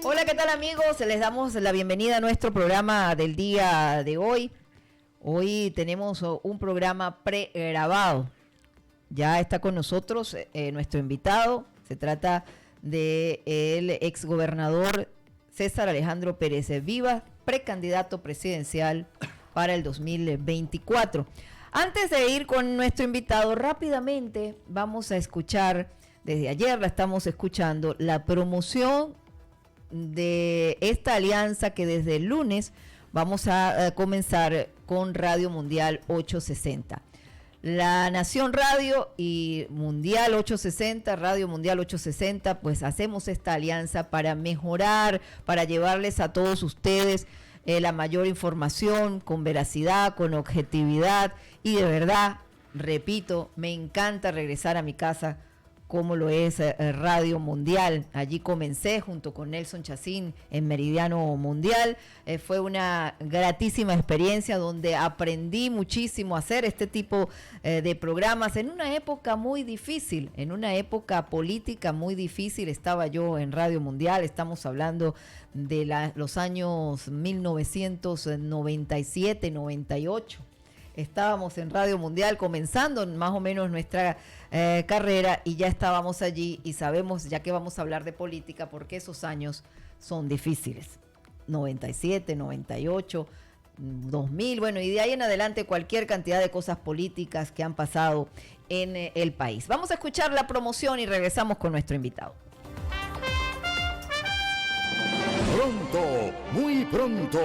Hola, ¿qué tal amigos? Les damos la bienvenida a nuestro programa del día de hoy. Hoy tenemos un programa pregrabado. Ya está con nosotros nuestro invitado. Se trata del exgobernador César Alejandro Pérez Vivas, precandidato presidencial para el 2024. Antes de ir con nuestro invitado, rápidamente vamos a escuchar, desde ayer la estamos escuchando, la promoción de esta alianza que desde el lunes vamos a comenzar con Radio Mundial 860. La Nación Radio y Mundial 860, Radio Mundial 860, pues hacemos esta alianza para mejorar, para llevarles a todos ustedes la mayor información con veracidad, con objetividad y de verdad, repito, me encanta regresar a mi casa como lo es Radio Mundial. Allí comencé junto con Nelson Chacín en Meridiano Mundial. Fue una gratísima experiencia donde aprendí muchísimo a hacer este tipo de programas en una época muy difícil, en una época política muy difícil. Estaba yo en Radio Mundial, estamos hablando de los años 1997, 98. Estábamos en Radio Mundial comenzando más o menos nuestra carrera y ya estábamos allí y sabemos, ya que vamos a hablar de política, porque esos años son difíciles. 97, 98, 2000, bueno, y de ahí en adelante cualquier cantidad de cosas políticas que han pasado en el país. Vamos a escuchar la promoción y regresamos con nuestro invitado. Pronto, muy pronto,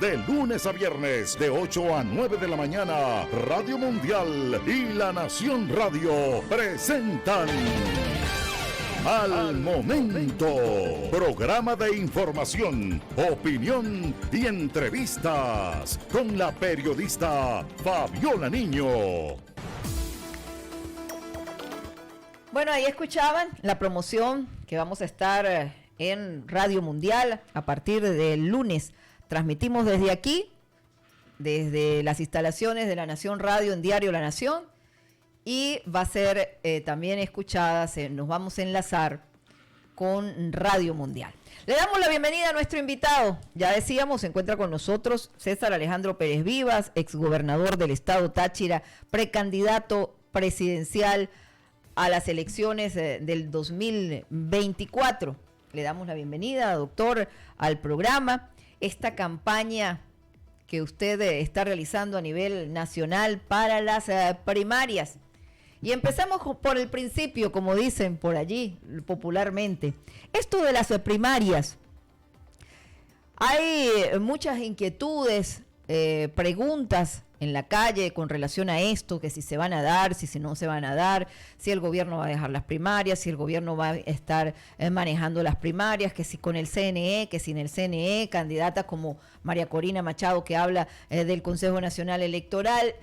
de lunes a viernes, de 8 a 9 de la mañana, Radio Mundial y La Nación Radio presentan Al Momento, programa de información, opinión y entrevistas con la periodista Fabiola Niño. Bueno, ahí escuchaban la promoción que vamos a estar en Radio Mundial a partir del lunes. Transmitimos desde aquí, desde las instalaciones de La Nación Radio en Diario La Nación, y va a ser también escuchada, nos vamos a enlazar con Radio Mundial. Le damos la bienvenida a nuestro invitado. Ya decíamos, se encuentra con nosotros César Alejandro Pérez Vivas, exgobernador del estado Táchira, precandidato presidencial a las elecciones del 2024. Le damos la bienvenida, doctor, al programa. Esta campaña que usted está realizando a nivel nacional para las primarias. Y empezamos por el principio, como dicen por allí popularmente. Esto de las primarias, hay muchas inquietudes, preguntas en la calle con relación a esto, que si se van a dar, si no se van a dar, si el gobierno va a dejar las primarias, si el gobierno va a estar manejando las primarias, que si con el CNE, que sin el CNE, candidatas como María Corina Machado que habla del Consejo Nacional Electoral.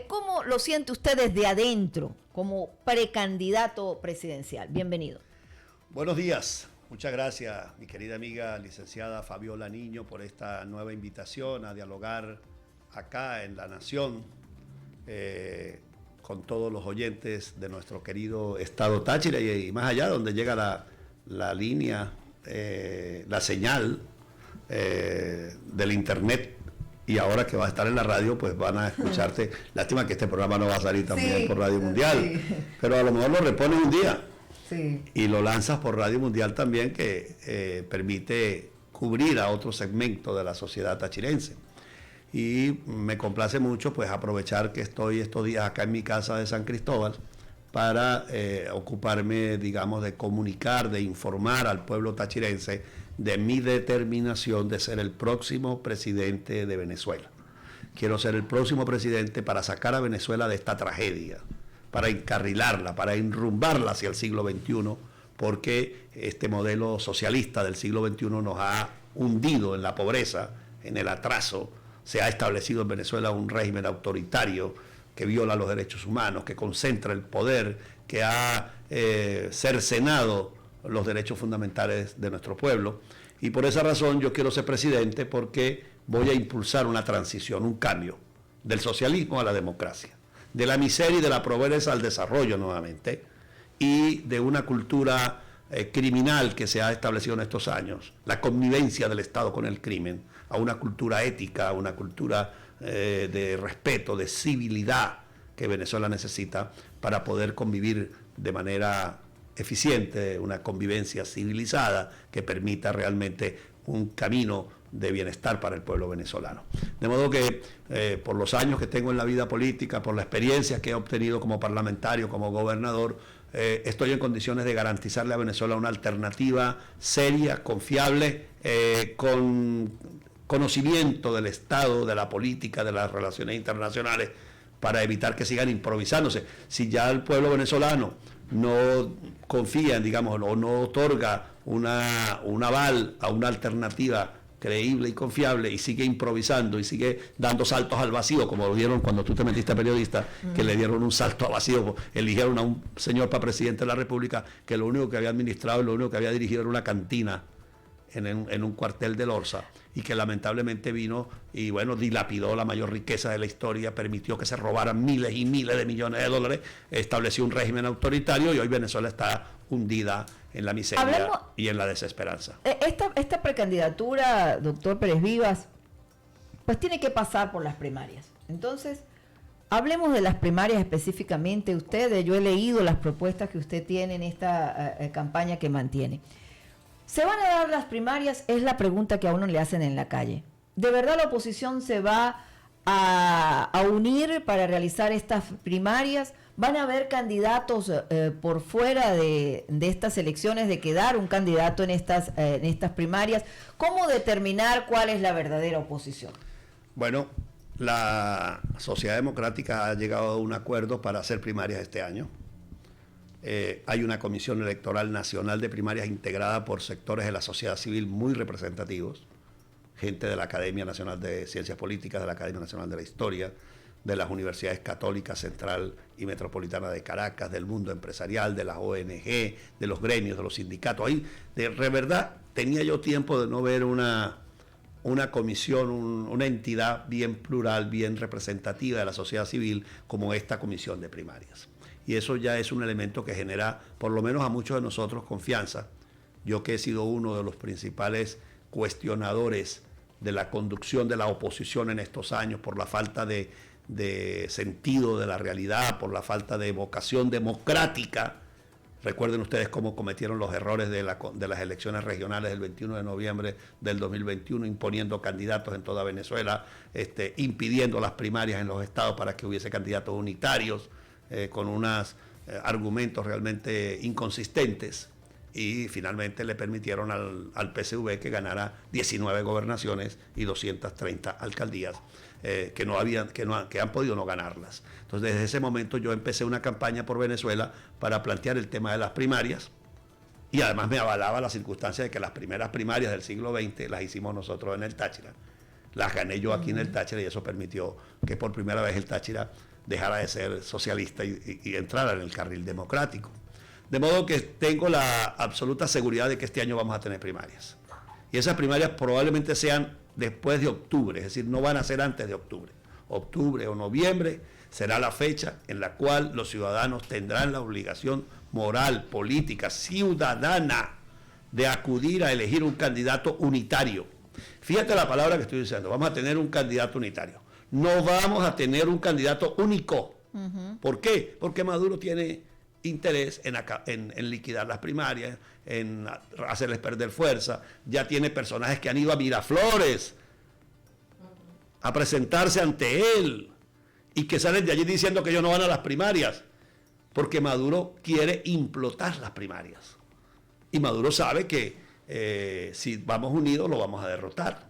¿Cómo lo siente usted desde adentro como precandidato presidencial? Bienvenido. Buenos días. Muchas gracias, mi querida amiga licenciada Fabiola Niño, por esta nueva invitación a dialogar acá en La Nación con todos los oyentes de nuestro querido estado Táchira y más allá, donde llega la línea, la señal del internet, y ahora que va a estar en la radio, pues van a escucharte. Lástima que este programa no va a salir también por Radio Mundial, sí, pero a lo mejor lo repones un día, sí, y lo lanzas por Radio Mundial también, que permite cubrir a otro segmento de la sociedad tachirense. Y me complace mucho pues aprovechar que estoy estos días acá en mi casa de San Cristóbal para ocuparme, digamos, de comunicar, de informar al pueblo tachirense de mi determinación de ser el próximo presidente de Venezuela. Quiero ser el próximo presidente para sacar a Venezuela de esta tragedia, para encarrilarla, para enrumbarla hacia el siglo XXI, porque este modelo socialista del siglo XXI nos ha hundido en la pobreza, en el atraso. Se ha establecido en Venezuela un régimen autoritario que viola los derechos humanos, que concentra el poder, que ha cercenado los derechos fundamentales de nuestro pueblo. Y por esa razón yo quiero ser presidente, porque voy a impulsar una transición, un cambio del socialismo a la democracia, de la miseria y de la pobreza al desarrollo nuevamente, y de una cultura criminal que se ha establecido en estos años, la connivencia del Estado con el crimen, a una cultura ética, a una cultura de respeto, de civilidad que Venezuela necesita para poder convivir de manera eficiente, una convivencia civilizada que permita realmente un camino de bienestar para el pueblo venezolano. De modo que por los años que tengo en la vida política, por la experiencia que he obtenido como parlamentario, como gobernador, estoy en condiciones de garantizarle a Venezuela una alternativa seria, confiable, con conocimiento del Estado, de la política, de las relaciones internacionales, para evitar que sigan improvisándose. Si ya el pueblo venezolano no confía, digamos, o no otorga un aval a una alternativa creíble y confiable y sigue improvisando y sigue dando saltos al vacío, como lo vieron cuando tú te metiste periodista, que le dieron un salto al vacío, eligieron a un señor para presidente de la República que lo único que había administrado y lo único que había dirigido era una cantina en un cuartel del Orsa, y que lamentablemente vino y bueno, dilapidó la mayor riqueza de la historia, permitió que se robaran miles y miles de millones de dólares, estableció un régimen autoritario y hoy Venezuela está hundida en la miseria y en la desesperanza. Esta precandidatura, doctor Pérez Vivas, pues tiene que pasar por las primarias. Entonces, hablemos de las primarias específicamente. Yo he leído las propuestas que usted tiene en esta campaña que mantiene. ¿Se van a dar las primarias? Es la pregunta que a uno le hacen en la calle. ¿De verdad la oposición se va a unir para realizar estas primarias? ¿Van a haber candidatos por fuera de estas elecciones, de quedar un candidato en estas primarias? ¿Cómo determinar cuál es la verdadera oposición? Bueno, la Sociedad Democrática ha llegado a un acuerdo para hacer primarias este año. Hay una comisión electoral nacional de primarias integrada por sectores de la sociedad civil muy representativos, gente de la Academia Nacional de Ciencias Políticas, de la Academia Nacional de la Historia, de las universidades católicas Central y Metropolitana de Caracas, del mundo empresarial, de las ONG, de los gremios, de los sindicatos. Ahí, de verdad, tenía yo tiempo de no ver una comisión, una entidad bien plural, bien representativa de la sociedad civil como esta comisión de primarias. Y eso ya es un elemento que genera, por lo menos a muchos de nosotros, confianza. Yo que he sido uno de los principales cuestionadores de la conducción de la oposición en estos años por la falta de sentido de la realidad, por la falta de vocación democrática. Recuerden ustedes cómo cometieron los errores de las elecciones regionales del 21 de noviembre del 2021, imponiendo candidatos en toda Venezuela, impidiendo las primarias en los estados para que hubiese candidatos unitarios, con unos argumentos realmente inconsistentes, y finalmente le permitieron al PSV que ganara 19 gobernaciones y 230 alcaldías, que han podido no ganarlas. Entonces, desde ese momento yo empecé una campaña por Venezuela para plantear el tema de las primarias, y además me avalaba la circunstancia de que las primeras primarias del siglo XX las hicimos nosotros en el Táchira. Las gané yo aquí en el Táchira, y eso permitió que por primera vez el Táchira dejara de ser socialista y entrara en el carril democrático. De modo que tengo la absoluta seguridad de que este año vamos a tener primarias. Y esas primarias probablemente sean después de octubre, es decir, no van a ser antes de octubre. Octubre o noviembre será la fecha en la cual los ciudadanos tendrán la obligación moral, política, ciudadana de acudir a elegir un candidato unitario. Fíjate la palabra que estoy diciendo, vamos a tener un candidato unitario. No vamos a tener un candidato único. ¿Por qué? Porque Maduro tiene interés en liquidar las primarias, en hacerles perder fuerza. Ya tiene personajes que han ido a Miraflores a presentarse ante él y que salen de allí diciendo que ellos no van a las primarias, porque Maduro quiere implotar las primarias. Y Maduro sabe que si vamos unidos lo vamos a derrotar.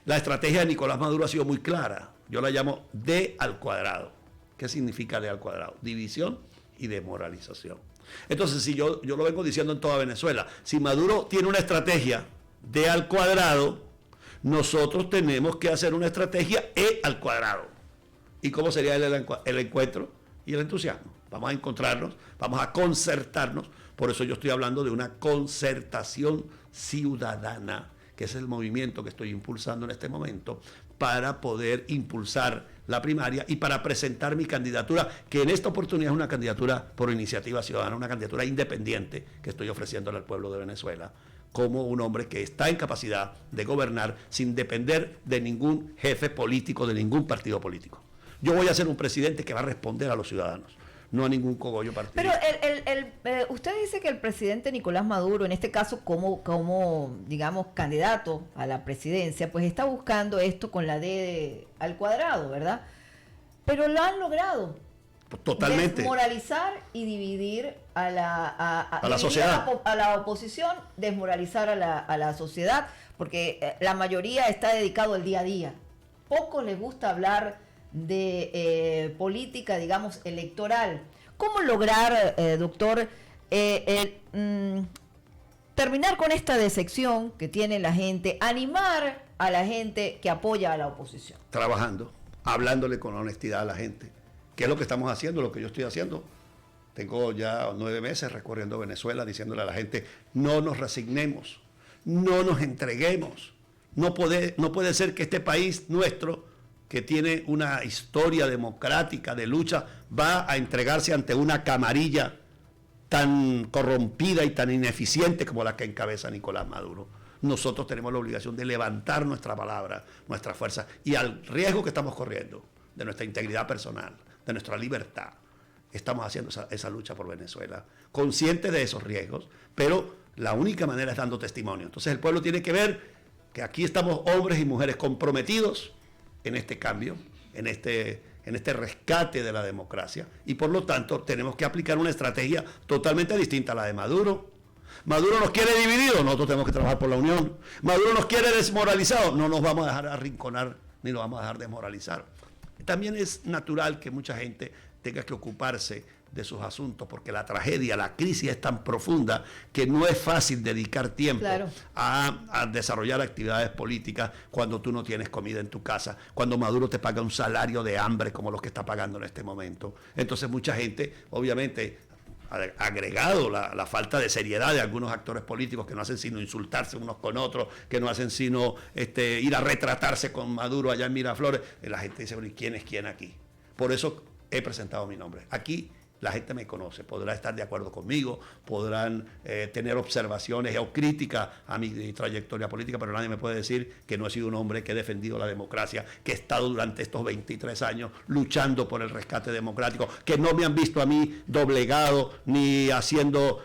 La estrategia de Nicolás Maduro ha sido muy clara. Yo la llamo D al cuadrado. ¿Qué significa D al cuadrado? División y demoralización. Entonces, si yo lo vengo diciendo en toda Venezuela, si Maduro tiene una estrategia D al cuadrado, nosotros tenemos que hacer una estrategia E al cuadrado. ¿Y cómo sería el encuentro y el entusiasmo? Vamos a encontrarnos, vamos a concertarnos. Por eso yo estoy hablando de una concertación ciudadana, que es el movimiento que estoy impulsando en este momento, para poder impulsar la primaria y para presentar mi candidatura, que en esta oportunidad es una candidatura por iniciativa ciudadana, una candidatura independiente que estoy ofreciéndole al pueblo de Venezuela, como un hombre que está en capacidad de gobernar sin depender de ningún jefe político, de ningún partido político. Yo voy a ser un presidente que va a responder a los ciudadanos, no a ningún cogollo partidista. Pero usted dice que el presidente Nicolás Maduro, en este caso como digamos, candidato a la presidencia, pues está buscando esto con la D al cuadrado, ¿verdad? Pero lo han logrado. Totalmente. Desmoralizar y dividir a la sociedad. A la oposición, desmoralizar a la sociedad, porque la mayoría está dedicado al día a día. Poco les gusta hablar de política, digamos, electoral. ¿Cómo lograr, doctor, terminar con esta decepción que tiene la gente, animar a la gente que apoya a la oposición? Trabajando, hablándole con honestidad a la gente, que es lo que estamos haciendo, lo que yo estoy haciendo. Tengo ya 9 meses recorriendo Venezuela diciéndole a la gente, no nos resignemos, no nos entreguemos. No puede ser que este país nuestro, que tiene una historia democrática de lucha, va a entregarse ante una camarilla tan corrompida y tan ineficiente como la que encabeza Nicolás Maduro. Nosotros tenemos la obligación de levantar nuestra palabra, nuestra fuerza, y al riesgo que estamos corriendo de nuestra integridad personal, de nuestra libertad, estamos haciendo esa lucha por Venezuela, conscientes de esos riesgos, pero la única manera es dando testimonio. Entonces el pueblo tiene que ver que aquí estamos hombres y mujeres comprometidos en este cambio, en este rescate de la democracia, y por lo tanto tenemos que aplicar una estrategia totalmente distinta a la de Maduro. Maduro nos quiere divididos, nosotros tenemos que trabajar por la unión. Maduro nos quiere desmoralizados, no nos vamos a dejar arrinconar ni nos vamos a dejar desmoralizar. También es natural que mucha gente tenga que ocuparse de sus asuntos, porque la tragedia, la crisis es tan profunda que no es fácil dedicar tiempo a desarrollar actividades políticas cuando tú no tienes comida en tu casa, cuando Maduro te paga un salario de hambre como los que está pagando en este momento. Entonces mucha gente, obviamente, agregado la falta de seriedad de algunos actores políticos que no hacen sino insultarse unos con otros, que no hacen sino ir a retratarse con Maduro allá en Miraflores, la gente dice, bueno, ¿y quién es quién aquí? Por eso he presentado mi nombre. Aquí la gente me conoce, podrá estar de acuerdo conmigo, podrán tener observaciones o críticas a mi trayectoria política, pero nadie me puede decir que no he sido un hombre que he defendido la democracia, que he estado durante estos 23 años luchando por el rescate democrático, que no me han visto a mí doblegado ni haciendo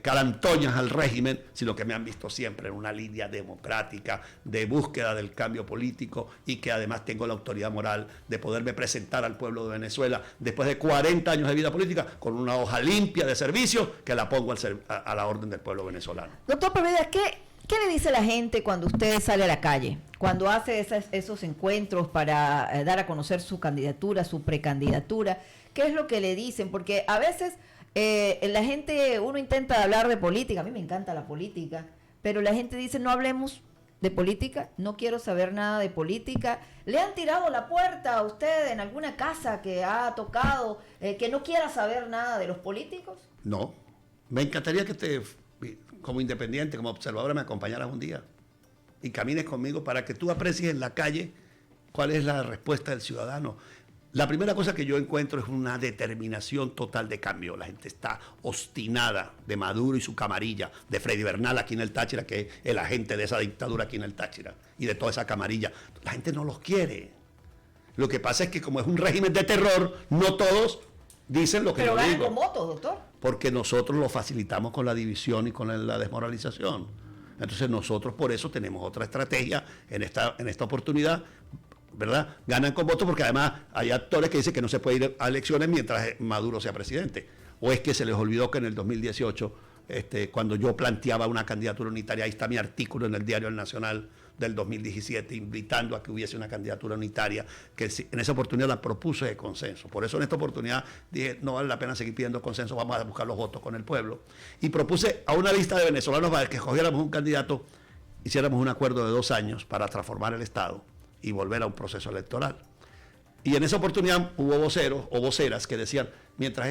carantoñas al régimen, sino que me han visto siempre en una línea democrática de búsqueda del cambio político, y que además tengo la autoridad moral de poderme presentar al pueblo de Venezuela después de 40 años de vida política con una hoja limpia de servicio que la pongo a la orden del pueblo venezolano. Doctor Pereda, ¿qué le dice la gente cuando usted sale a la calle? Cuando hace esos encuentros para dar a conocer su candidatura, su precandidatura, ¿qué es lo que le dicen? Porque a veces la gente, uno intenta hablar de política, a mí me encanta la política, pero la gente dice no hablemos de política, no quiero saber nada de política. ¿Le han tirado la puerta a usted en alguna casa que ha tocado, que no quiera saber nada de los políticos? No, me encantaría que como independiente, como observadora, me acompañaras un día y camines conmigo para que tú aprecies en la calle cuál es la respuesta del ciudadano. La primera cosa que yo encuentro es una determinación total de cambio. La gente está obstinada de Maduro y su camarilla, de Freddy Bernal aquí en el Táchira, que es el agente de esa dictadura aquí en el Táchira, y de toda esa camarilla. La gente no los quiere. Lo que pasa es que como es un régimen de terror, no todos dicen lo que yo digo. Pero ganan con votos, doctor. Porque nosotros lo facilitamos con la división y con la desmoralización. Entonces nosotros por eso tenemos otra estrategia en esta oportunidad, ¿verdad? Ganan con votos porque además hay actores que dicen que no se puede ir a elecciones mientras Maduro sea presidente. O es que se les olvidó que en el 2018, cuando yo planteaba una candidatura unitaria, ahí está mi artículo en el Diario El Nacional del 2017, invitando a que hubiese una candidatura unitaria, que en esa oportunidad la propuse de consenso. Por eso en esta oportunidad dije, no vale la pena seguir pidiendo consenso, vamos a buscar los votos con el pueblo. Y propuse a una lista de venezolanos para que escogiéramos un candidato, hiciéramos un acuerdo de 2 años para transformar el Estado y volver a un proceso electoral. Y en esa oportunidad hubo voceros o voceras que decían, mientras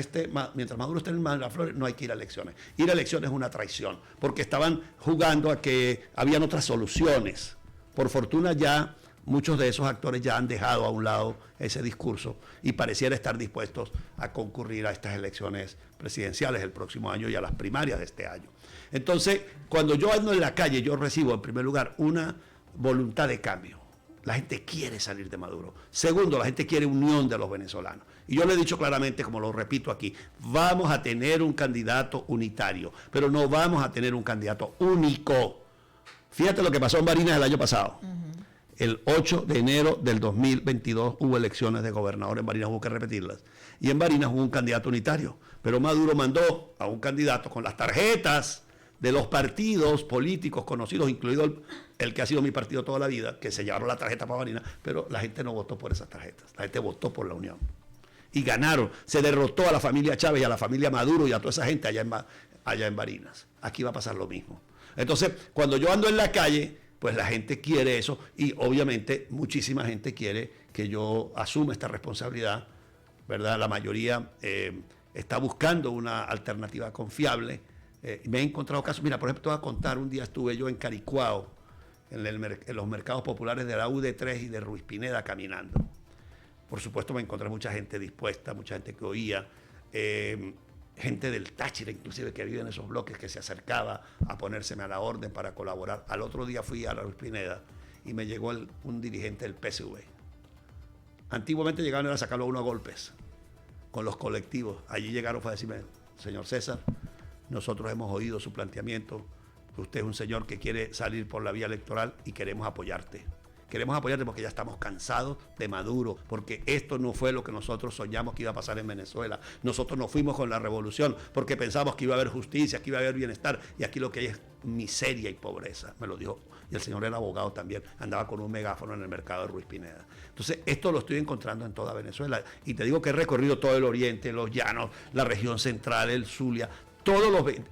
Maduro esté en Miraflores, no hay que ir a elecciones. Ir a elecciones es una traición, porque estaban jugando a que habían otras soluciones. Por fortuna ya muchos de esos actores ya han dejado a un lado ese discurso y pareciera estar dispuestos a concurrir a estas elecciones presidenciales el próximo año y a las primarias de este año. Entonces, cuando yo ando en la calle, yo recibo en primer lugar una voluntad de cambio. La gente quiere salir de Maduro. Segundo, la gente quiere unión de los venezolanos. Y yo le he dicho claramente, como lo repito aquí, vamos a tener un candidato unitario, pero no vamos a tener un candidato único. Fíjate lo que pasó en Barinas el año pasado. El 8 de enero del 2022 hubo elecciones de gobernador en Barinas, hubo que repetirlas. Y en Barinas hubo un candidato unitario. Pero Maduro mandó a un candidato con las tarjetas de los partidos políticos conocidos, incluido el que ha sido mi partido toda la vida, que se llevaron la tarjeta para Barinas, pero la gente no votó por esas tarjetas. La gente votó por la unión. Y ganaron. Se derrotó a la familia Chávez y a la familia Maduro y a toda esa gente allá en Barinas. Aquí va a pasar lo mismo. Entonces, cuando yo ando en la calle, pues la gente quiere eso y obviamente muchísima gente quiere que yo asuma esta responsabilidad, ¿verdad? La mayoría está buscando una alternativa confiable. Me he encontrado casos, mira, por ejemplo, te voy a contar, un día estuve yo en Caricuao, en los mercados populares de la UD3 y de Ruiz Pineda caminando. Por supuesto me encontré mucha gente dispuesta, mucha gente que oía, gente del Táchira inclusive que vive en esos bloques que se acercaba a ponérseme a la orden para colaborar. Al otro día fui a la Ruiz Pineda y me llegó un dirigente del PSV. Antiguamente llegaban a sacarlo a uno a golpes con los colectivos. Allí llegaron para decirme, señor César, nosotros hemos oído su planteamiento, usted es un señor que quiere salir por la vía electoral y queremos apoyarte. Queremos apoyarte porque ya estamos cansados de Maduro, porque esto no fue lo que nosotros soñamos que iba a pasar en Venezuela. Nosotros nos fuimos con la revolución porque pensamos que iba a haber justicia, que iba a haber bienestar, y aquí lo que hay es miseria y pobreza, me lo dijo. Y el señor era abogado también, andaba con un megáfono en el mercado de Ruiz Pineda. Entonces, esto lo estoy encontrando en toda Venezuela. Y te digo que he recorrido todo el oriente, los llanos, la región central, el Zulia,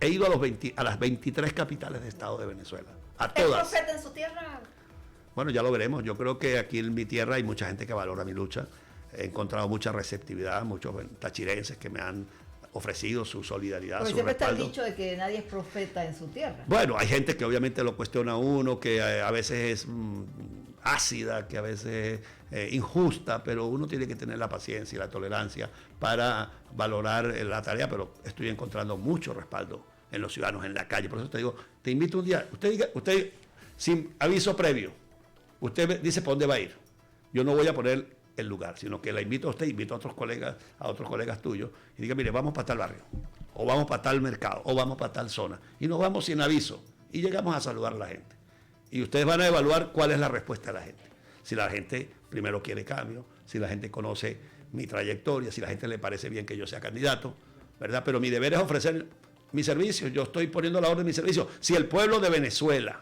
he ido a las 23 capitales de estado de Venezuela. A todas. ¿Es profeta en su tierra? Bueno, ya lo veremos. Yo creo que aquí en mi tierra hay mucha gente que valora mi lucha. He encontrado mucha receptividad, muchos tachirenses que me han ofrecido su solidaridad, porque su siempre respaldo. está el dicho de que nadie es profeta en su tierra. Bueno, hay gente que obviamente lo cuestiona a uno, que a veces es ácida, que a veces es injusta, pero uno tiene que tener la paciencia y la tolerancia para valorar la tarea, pero estoy encontrando mucho respaldo en los ciudadanos, en la calle. Por eso te digo, te invito un día, usted sin aviso previo, usted me dice para dónde va a ir. Yo no voy a poner el lugar, sino que la invito a usted, invito a otros colegas tuyos, y diga, mire, vamos para tal barrio, o vamos para tal mercado, o vamos para tal zona, y nos vamos sin aviso, y llegamos a saludar a la gente. Y ustedes van a evaluar cuál es la respuesta de la gente. Si la gente primero quiere cambio, si la gente conoce mi trayectoria, si la gente le parece bien que yo sea candidato, ¿verdad? Pero mi deber es ofrecer mi servicio, yo estoy poniendo la orden de mi servicio. Si el pueblo de Venezuela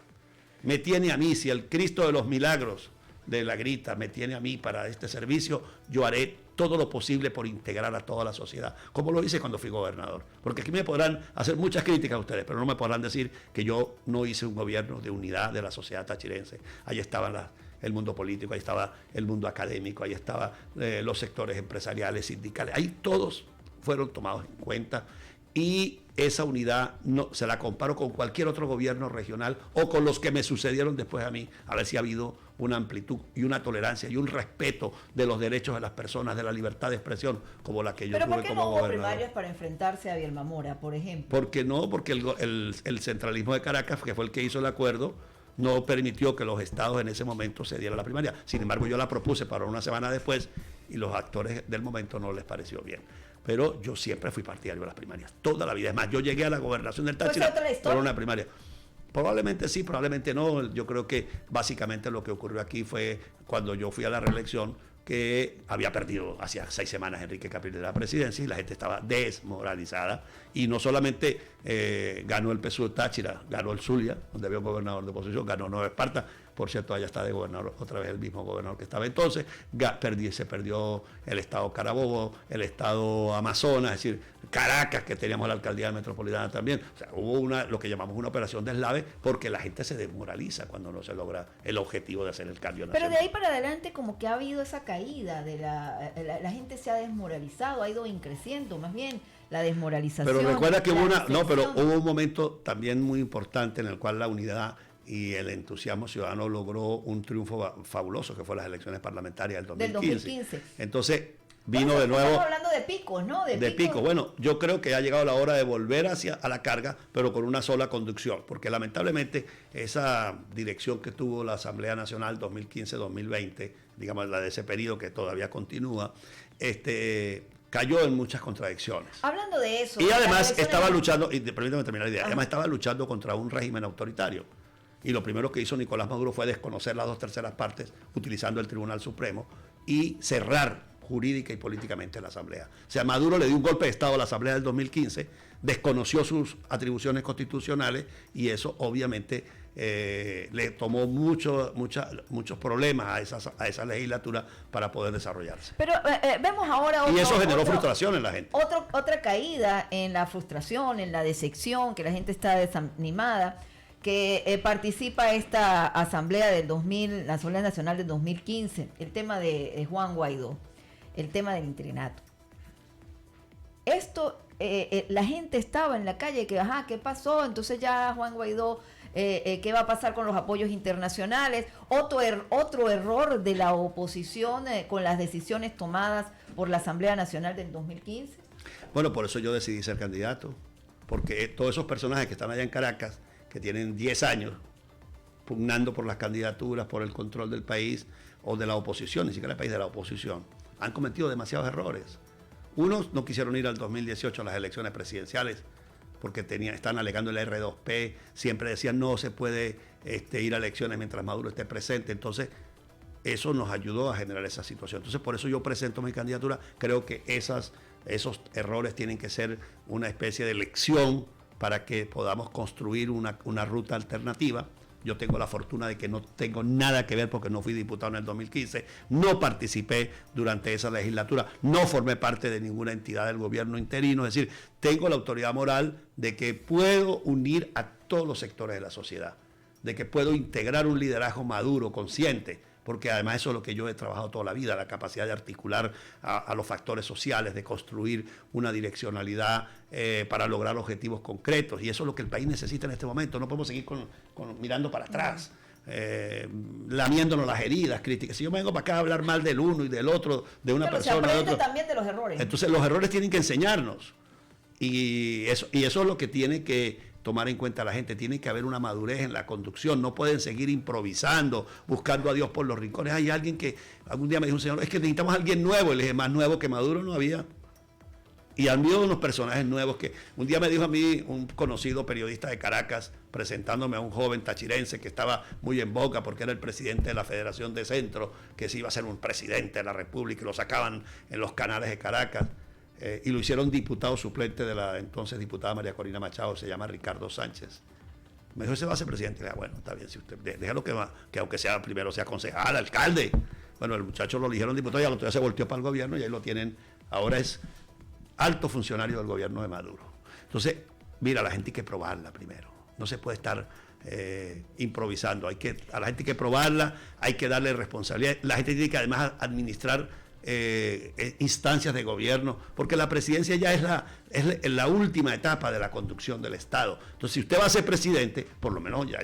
me tiene a mí, si el Cristo de los Milagros de la Grita me tiene a mí para este servicio, yo haré todo lo posible por integrar a toda la sociedad, como lo hice cuando fui gobernador. Porque aquí me podrán hacer muchas críticas a ustedes, pero no me podrán decir que yo no hice un gobierno de unidad de la sociedad tachirense. Ahí estaba el mundo político, ahí estaba el mundo académico, ahí estaban los sectores empresariales, sindicales, ahí todos fueron tomados en cuenta. Y esa unidad no se la comparo con cualquier otro gobierno regional o con los que me sucedieron después a mí, a ver si ha habido una amplitud y una tolerancia y un respeto de los derechos de las personas, de la libertad de expresión, como la que yo tuve como gobernador. ¿Pero por qué no hubo primarias para enfrentarse a Bielma Mora, por ejemplo? Porque no, porque el centralismo de Caracas, que fue el que hizo el acuerdo, no permitió que los estados en ese momento se dieran la primaria. Sin embargo, yo la propuse para una semana después y los actores del momento no les pareció bien. Pero yo siempre fui partidario de las primarias, toda la vida. Es más, yo llegué a la gobernación del Táchira por una primaria. Probablemente sí, probablemente no. Yo creo que básicamente lo que ocurrió aquí fue cuando yo fui a la reelección, que había perdido hacía 6 semanas Enrique Capriles de la presidencia y la gente estaba desmoralizada. Y no solamente ganó el PSUV Táchira, ganó el Zulia, donde había un gobernador de oposición, ganó Nueva Esparta. Por cierto, allá está de gobernador otra vez el mismo gobernador que estaba entonces. Se perdió el estado Carabobo, el estado Amazonas, es decir, Caracas, que teníamos la alcaldía metropolitana también. O sea, hubo lo que llamamos una operación de deslave, porque la gente se desmoraliza cuando no se logra el objetivo de hacer el cambio nacional. Pero de ahí para adelante como que ha habido esa caída, la gente se ha desmoralizado, ha ido increciendo, más bien la desmoralización. Pero recuerda que hubo un momento también muy importante en el cual la unidad y el entusiasmo ciudadano logró un triunfo fabuloso, que fue las elecciones parlamentarias del 2015. Entonces, vino de nuevo... Estamos hablando de picos, ¿no? De pico. Bueno, yo creo que ha llegado la hora de volver a la carga, pero con una sola conducción, porque lamentablemente esa dirección que tuvo la Asamblea Nacional 2015-2020, digamos la de ese periodo que todavía continúa, cayó en muchas contradicciones. Hablando de eso... Y además estaba luchando, y permítame terminar la idea, además estaba luchando contra un régimen autoritario. Y lo primero que hizo Nicolás Maduro fue desconocer las 2/3 partes utilizando el Tribunal Supremo y cerrar jurídica y políticamente la Asamblea. O sea, Maduro le dio un golpe de Estado a la Asamblea del 2015, desconoció sus atribuciones constitucionales y eso obviamente le tomó muchos problemas a esa legislatura para poder desarrollarse. Pero vemos ahora... y eso generó frustración en la gente. Otra caída en la frustración, en la decepción, que la gente está desanimada, que participa esta Asamblea la Asamblea Nacional del 2015, el tema de Juan Guaidó, el tema del interinato. Esto, la gente estaba en la calle que, ¿qué pasó? Entonces ya Juan Guaidó, ¿qué va a pasar con los apoyos internacionales? Otro error de la oposición con las decisiones tomadas por la Asamblea Nacional del 2015. Bueno, por eso yo decidí ser candidato, porque todos esos personajes que están allá en Caracas, que tienen 10 años pugnando por las candidaturas, por el control del país o de la oposición, ni siquiera el país, de la oposición, han cometido demasiados errores. Unos no quisieron ir al 2018 a las elecciones presidenciales porque están alegando el R2P, siempre decían no se puede ir a elecciones mientras Maduro esté presente. Entonces, eso nos ayudó a generar esa situación. Entonces, por eso yo presento mi candidatura. Creo que esos errores tienen que ser una especie de lección para que podamos construir una ruta alternativa. Yo tengo la fortuna de que no tengo nada que ver porque no fui diputado en el 2015, no participé durante esa legislatura, no formé parte de ninguna entidad del gobierno interino, es decir, tengo la autoridad moral de que puedo unir a todos los sectores de la sociedad, de que puedo integrar un liderazgo maduro, consciente, porque además eso es lo que yo he trabajado toda la vida, la capacidad de articular a los factores sociales, de construir una direccionalidad para lograr objetivos concretos, y eso es lo que el país necesita en este momento. No podemos seguir mirando para atrás, lamiéndonos las heridas, críticas. Si yo me vengo para acá a hablar mal del uno y del otro, de una persona, se aprende también de los errores. Entonces los errores tienen que enseñarnos, y eso es lo que tiene que tomar en cuenta la gente. Tiene que haber una madurez en la conducción, no pueden seguir improvisando, buscando a Dios por los rincones. Hay alguien que algún día me dijo un señor, es que necesitamos a alguien nuevo, y le dije, más nuevo que Maduro no había. Y han habido unos personajes nuevos que un día me dijo a mí un conocido periodista de Caracas, presentándome a un joven tachirense que estaba muy en boca porque era el presidente de la Federación de Centro, que se iba a ser un presidente de la República, y lo sacaban en los canales de Caracas. Y lo hicieron diputado suplente de la entonces diputada María Corina Machado, se llama Ricardo Sánchez. Me dijo, ese va a ser presidente. Le dije, bueno, está bien, si usted, déjalo que aunque sea primero sea concejal, alcalde. Bueno, el muchacho lo eligieron diputado y al otro día se volteó para el gobierno y ahí lo tienen, ahora es alto funcionario del gobierno de Maduro. Entonces, mira, la gente hay que probarla primero. No se puede estar improvisando. A la gente hay que probarla, hay que darle responsabilidad. La gente tiene que además administrar instancias de gobierno, porque la presidencia ya es la última etapa de la conducción del Estado. Entonces, si usted va a ser presidente, por lo menos ya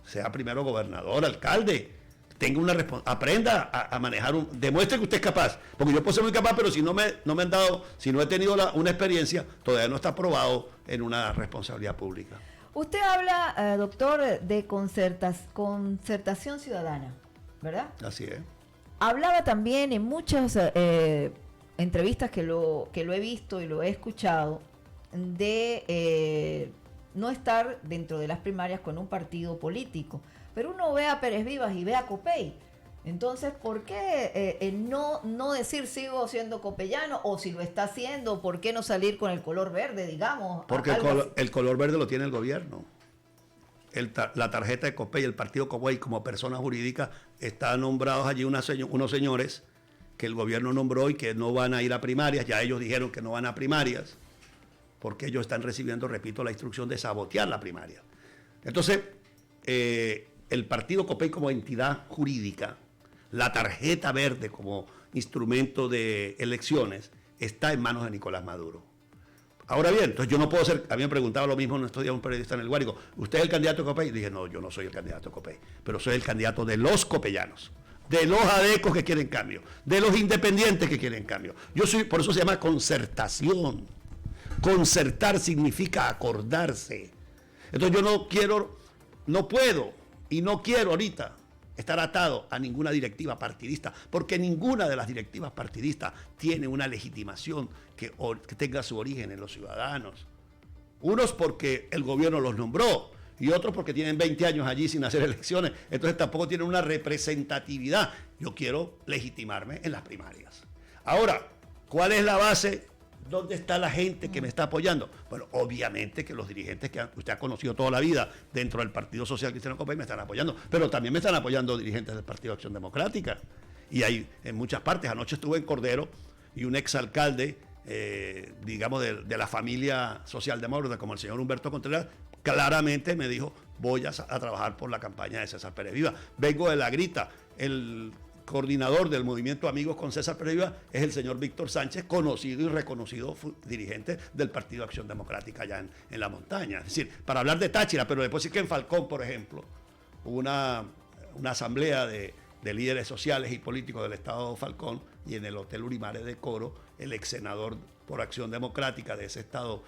sea primero gobernador, alcalde, tenga una aprenda a manejar demuestre que usted es capaz, porque yo puedo ser muy capaz, pero si no me han dado, si no he tenido una experiencia, todavía no está aprobado en una responsabilidad pública. Usted habla, doctor, de concertación ciudadana, ¿verdad? Así es. Hablaba también en muchas entrevistas que lo he visto y lo he escuchado de no estar dentro de las primarias con un partido político. Pero uno ve a Pérez Vivas y ve a Copey. Entonces, ¿por qué no decir sigo siendo copellano? O si lo está haciendo, ¿por qué no salir con el color verde, digamos? Porque el color verde lo tiene el gobierno. La tarjeta de Copey, el partido Copey como persona jurídica, están nombrados allí unos señores que el gobierno nombró y que no van a ir a primarias. Ya ellos dijeron que no van a primarias porque ellos están recibiendo, repito, la instrucción de sabotear la primaria. Entonces, el partido Copey como entidad jurídica, la tarjeta verde como instrumento de elecciones, está en manos de Nicolás Maduro. Ahora bien, entonces yo no puedo ser, a mí me preguntaba lo mismo en estos días un periodista en el Guárico, ¿usted es el candidato de Copey? Y dije, no, yo no soy el candidato de Copey, pero soy el candidato de los copellanos, de los adecos que quieren cambio, de los independientes que quieren cambio. Yo soy, por eso se llama concertación. Concertar significa acordarse. Entonces yo no quiero, no puedo y no quiero ahorita estar atado a ninguna directiva partidista, porque ninguna de las directivas partidistas tiene una legitimación que tenga su origen en los ciudadanos. Unos porque el gobierno los nombró y otros porque tienen 20 años allí sin hacer elecciones, entonces tampoco tienen una representatividad. Yo quiero legitimarme en las primarias. Ahora, ¿cuál es la base? ¿Dónde está la gente que me está apoyando? Bueno, obviamente que los dirigentes que usted ha conocido toda la vida dentro del Partido Social Cristiano Copey me están apoyando, pero también me están apoyando dirigentes del Partido de Acción Democrática. Y hay en muchas partes. Anoche estuve en Cordero y un exalcalde, digamos, de la familia socialdemócrata, como el señor Humberto Contreras, claramente me dijo, voy a trabajar por la campaña de César Pérez Viva. Vengo de La Grita, el coordinador del movimiento Amigos con César Pérez Viva es el señor Víctor Sánchez, conocido y reconocido dirigente del Partido de Acción Democrática allá en la montaña. Es decir, para hablar de Táchira, pero después sí que en Falcón, por ejemplo, hubo una asamblea de líderes sociales y políticos del estado de Falcón, y en el Hotel Urimares de Coro, el ex senador por Acción Democrática de ese estado,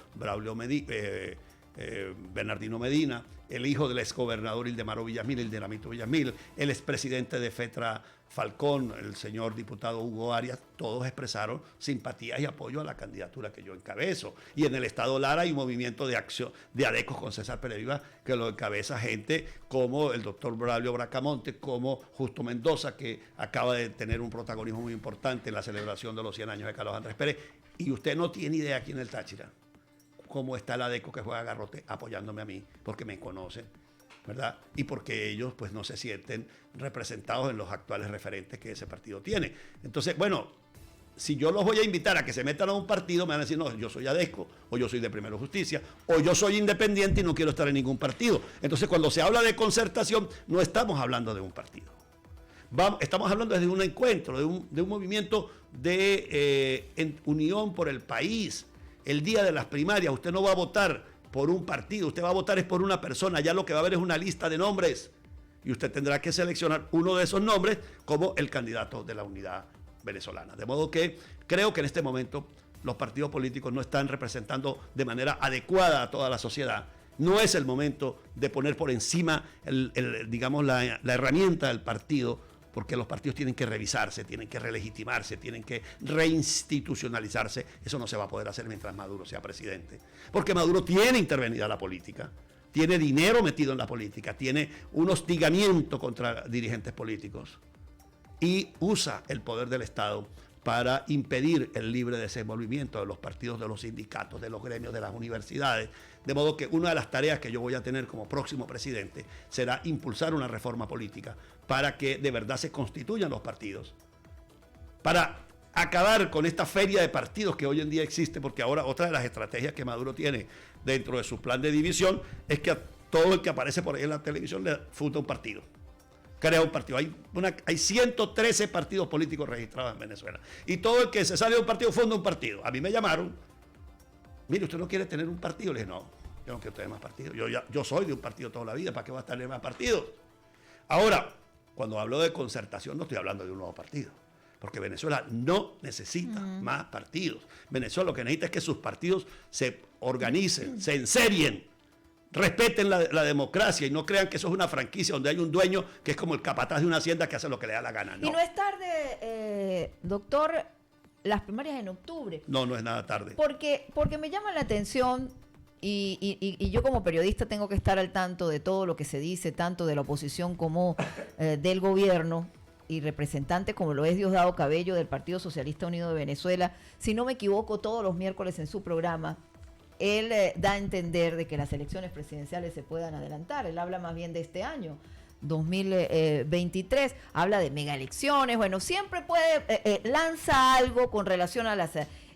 Bernardino Medina, el hijo del exgobernador Ildemaro Villamil, Ilderamito Villamil, el expresidente de FETRA Falcón, el señor diputado Hugo Arias, todos expresaron simpatía y apoyo a la candidatura que yo encabezo. Y en el estado Lara hay un movimiento de acción de adecos con César Pérez Viva que lo encabeza gente como el doctor Braulio Bracamonte, como Justo Mendoza, que acaba de tener un protagonismo muy importante en la celebración de los 100 años de Carlos Andrés Pérez. Y usted no tiene idea aquí en el Táchira cómo está el adeco que juega garrote apoyándome a mí, porque me conocen, ¿verdad? Y porque ellos pues no se sienten representados en los actuales referentes que ese partido tiene. Entonces, bueno, si yo los voy a invitar a que se metan a un partido, me van a decir, no, yo soy ADECO, o yo soy de Primero Justicia, o yo soy independiente y no quiero estar en ningún partido. Entonces, cuando se habla de concertación, no estamos hablando de un partido. Estamos hablando de un encuentro, de un movimiento de unión por el país. El día de las primarias usted no va a votar por un partido, usted va a votar es por una persona, ya lo que va a haber es una lista de nombres y usted tendrá que seleccionar uno de esos nombres como el candidato de la unidad venezolana. De modo que creo que en este momento los partidos políticos no están representando de manera adecuada a toda la sociedad. No es el momento de poner por encima digamos, la herramienta del partido, porque los partidos tienen que revisarse, tienen que relegitimarse, tienen que reinstitucionalizarse. Eso no se va a poder hacer mientras Maduro sea presidente. Porque Maduro tiene intervenida la política, tiene dinero metido en la política, tiene un hostigamiento contra dirigentes políticos y usa el poder del Estado para impedir el libre desenvolvimiento de los partidos, de los sindicatos, de los gremios, de las universidades. De modo que una de las tareas que yo voy a tener como próximo presidente será impulsar una reforma política para que de verdad se constituyan los partidos, para acabar con esta feria de partidos que hoy en día existe, porque ahora otra de las estrategias que Maduro tiene dentro de su plan de división es que a todo el que aparece por ahí en la televisión le funda un partido. Crea un partido. Hay 113 partidos políticos registrados en Venezuela. Y todo el que se sale de un partido funda un partido. A mí me llamaron. Mire, ¿usted no quiere tener un partido? Le dije, no, yo no quiero tener más partidos. Yo soy de un partido toda la vida. ¿Para qué va a tener más partidos? Ahora, cuando hablo de concertación, no estoy hablando de un nuevo partido. Porque Venezuela no necesita más partidos. Venezuela lo que necesita es que sus partidos se organicen, se enserien, respeten la democracia y no crean que eso es una franquicia donde hay un dueño que es como el capataz de una hacienda que hace lo que le da la gana. No. Y no es tarde, doctor, las primarias en octubre. No, no es nada tarde. Porque me llama la atención y yo como periodista tengo que estar al tanto de todo lo que se dice, tanto de la oposición como del gobierno, y representante como lo es Diosdado Cabello del Partido Socialista Unido de Venezuela. Si no me equivoco, todos los miércoles en su programa él da a entender de que las elecciones presidenciales se puedan adelantar. Él habla más bien de este año 2023, habla de mega elecciones. Bueno, siempre lanza algo con relación a las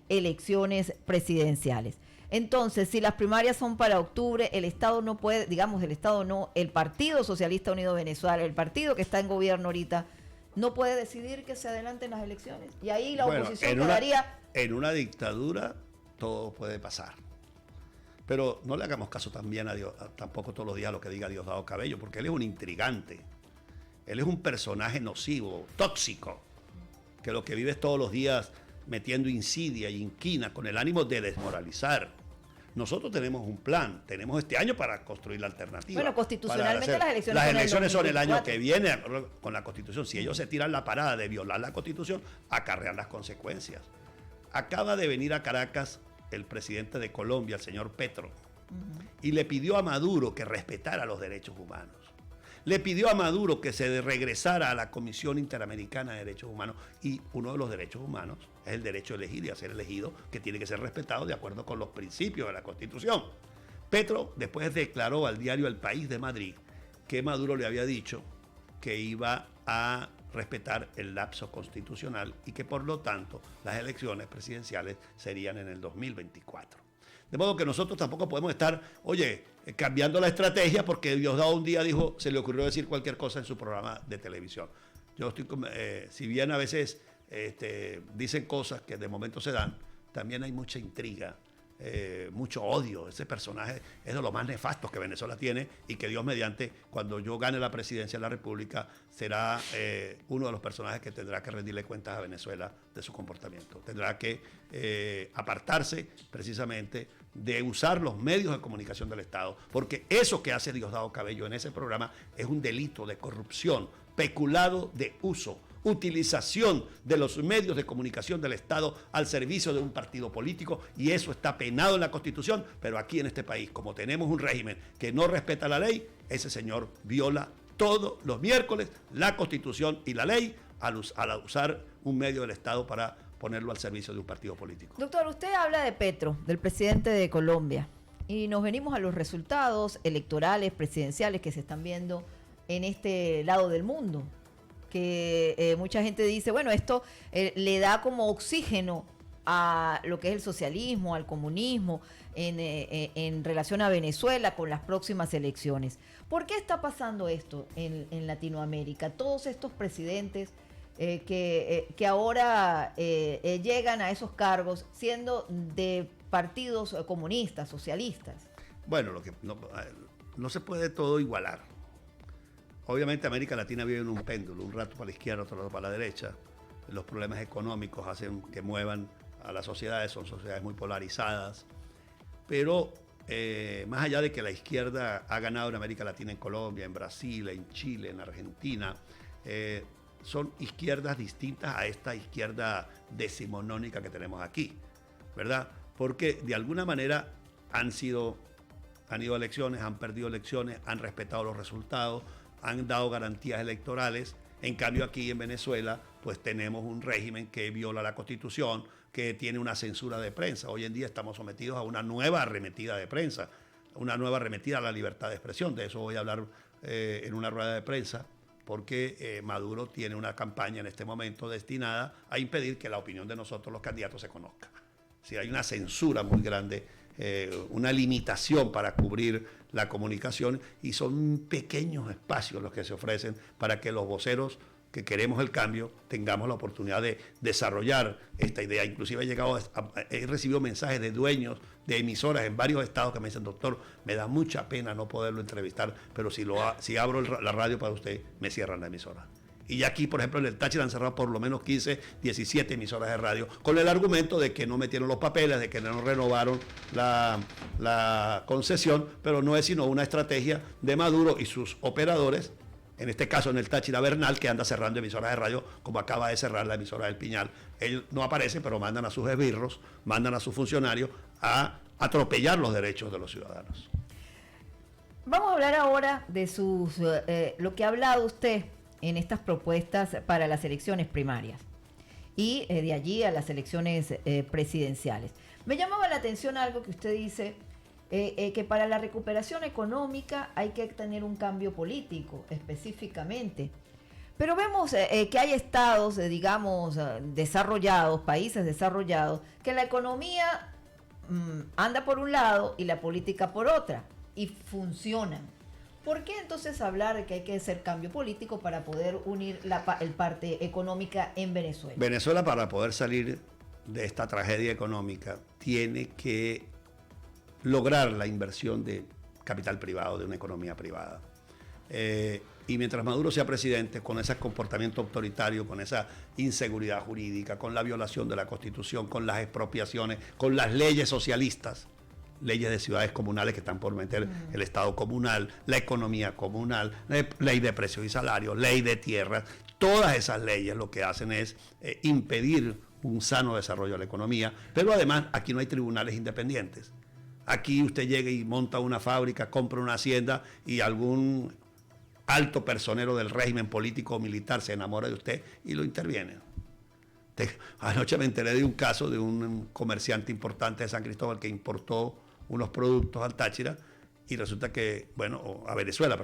elecciones presidenciales. Entonces, si las primarias son para octubre, el Estado no puede, digamos, el Partido Socialista Unido de Venezuela, el partido que está en gobierno ahorita, no puede decidir que se adelanten las elecciones. Y ahí la oposición quedaría... En una dictadura todo puede pasar. Pero no le hagamos caso también tampoco todos los días a lo que diga Diosdado Cabello, porque él es un intrigante. Él es un personaje nocivo, tóxico, que lo que vive es todos los días metiendo insidia y inquina con el ánimo de desmoralizar. Nosotros tenemos un plan, tenemos este año para construir la alternativa. Bueno, constitucionalmente las elecciones son el año que viene con la Constitución. Si ellos se tiran la parada de violar la Constitución, acarrean las consecuencias. Acaba de venir a Caracas el presidente de Colombia, el señor Petro, y le pidió a Maduro que respetara los derechos humanos. Le pidió a Maduro que se regresara a la Comisión Interamericana de Derechos Humanos, y uno de los derechos humanos es el derecho a elegir y a ser elegido, que tiene que ser respetado de acuerdo con los principios de la Constitución. Petro después declaró al diario El País de Madrid que Maduro le había dicho que iba a respetar el lapso constitucional y que por lo tanto las elecciones presidenciales serían en el 2024. De modo que nosotros tampoco podemos estar, cambiando la estrategia porque Diosdado un día dijo, se le ocurrió decir cualquier cosa en su programa de televisión. Yo estoy, si bien a veces dicen cosas que de momento se dan, también hay mucha intriga, mucho odio. Ese personaje es de lo más nefasto que Venezuela tiene, y que Dios mediante, cuando yo gane la presidencia de la República, será uno de los personajes que tendrá que rendirle cuentas a Venezuela de su comportamiento. Tendrá que apartarse precisamente de usar los medios de comunicación del Estado, porque eso que hace Diosdado Cabello en ese programa es un delito de corrupción, peculado de uso, utilización de los medios de comunicación del Estado al servicio de un partido político, y eso está penado en la Constitución. Pero aquí en este país, como tenemos un régimen que no respeta la ley, ese señor viola todos los miércoles la Constitución y la ley al usar un medio del Estado para ponerlo al servicio de un partido político. Doctor, usted habla de Petro, del presidente de Colombia, y nos venimos a los resultados electorales, presidenciales que se están viendo en este lado del mundo, que mucha gente dice, bueno, esto le da como oxígeno a lo que es el socialismo, al comunismo, en relación a Venezuela con las próximas elecciones. ¿Por qué está pasando esto en Latinoamérica? Todos estos presidentes que ahora llegan a esos cargos siendo de partidos comunistas, socialistas. Bueno, lo que no se puede todo igualar. Obviamente América Latina vive en un péndulo, un rato para la izquierda, otro rato para la derecha. Los problemas económicos hacen que muevan a las sociedades, son sociedades muy polarizadas. Pero más allá de que la izquierda ha ganado en América Latina, en Colombia, en Brasil, en Chile, en Argentina, son izquierdas distintas a esta izquierda decimonónica que tenemos aquí, ¿verdad? Porque de alguna manera han ido a elecciones, han perdido elecciones, han respetado los resultados, han dado garantías electorales. En cambio aquí en Venezuela pues tenemos un régimen que viola la Constitución, que tiene una censura de prensa. Hoy en día estamos sometidos a una nueva arremetida de prensa, una nueva arremetida a la libertad de expresión. De eso voy a hablar en una rueda de prensa, porque Maduro tiene una campaña en este momento destinada a impedir que la opinión de nosotros los candidatos se conozca. Si hay una censura muy grande, una limitación para cubrir la comunicación, y son pequeños espacios los que se ofrecen para que los voceros que queremos el cambio tengamos la oportunidad de desarrollar esta idea. Inclusive he recibido mensajes de dueños de emisoras en varios estados que me dicen, doctor, me da mucha pena no poderlo entrevistar, pero si abro la radio para usted, me cierran la emisora. Y ya aquí, por ejemplo, en el Táchira han cerrado por lo menos 15, 17 emisoras de radio, con el argumento de que no metieron los papeles, de que no renovaron la concesión, pero no es sino una estrategia de Maduro y sus operadores, en este caso en el Táchira Bernal, que anda cerrando emisoras de radio, como acaba de cerrar la emisora del Piñal. Ellos no aparecen, pero mandan a sus esbirros, mandan a sus funcionarios a atropellar los derechos de los ciudadanos. Vamos a hablar ahora de lo que ha hablado usted en estas propuestas para las elecciones primarias y de allí a las elecciones presidenciales. Me llamaba la atención algo que usted dice, que para la recuperación económica hay que tener un cambio político específicamente. Pero vemos que hay estados, digamos, desarrollados, países desarrollados, que la economía anda por un lado y la política por otra, y funcionan. ¿Por qué entonces hablar de que hay que hacer cambio político para poder unir el parte económica en Venezuela? Venezuela, para poder salir de esta tragedia económica, tiene que lograr la inversión de capital privado, de una economía privada. Y mientras Maduro sea presidente, con ese comportamiento autoritario, con esa inseguridad jurídica, con la violación de la Constitución, con las expropiaciones, con las leyes socialistas, leyes de ciudades comunales que están por meter el Estado comunal, la economía comunal, ley de precios y salarios, ley de tierras, todas esas leyes lo que hacen es impedir un sano desarrollo de la economía, pero además aquí no hay tribunales independientes. Aquí usted llega y monta una fábrica, compra una hacienda y algún alto personero del régimen político o militar se enamora de usted y lo interviene. Anoche me enteré de un caso de un comerciante importante de San Cristóbal que importó unos productos al Táchira y resulta que, a Venezuela,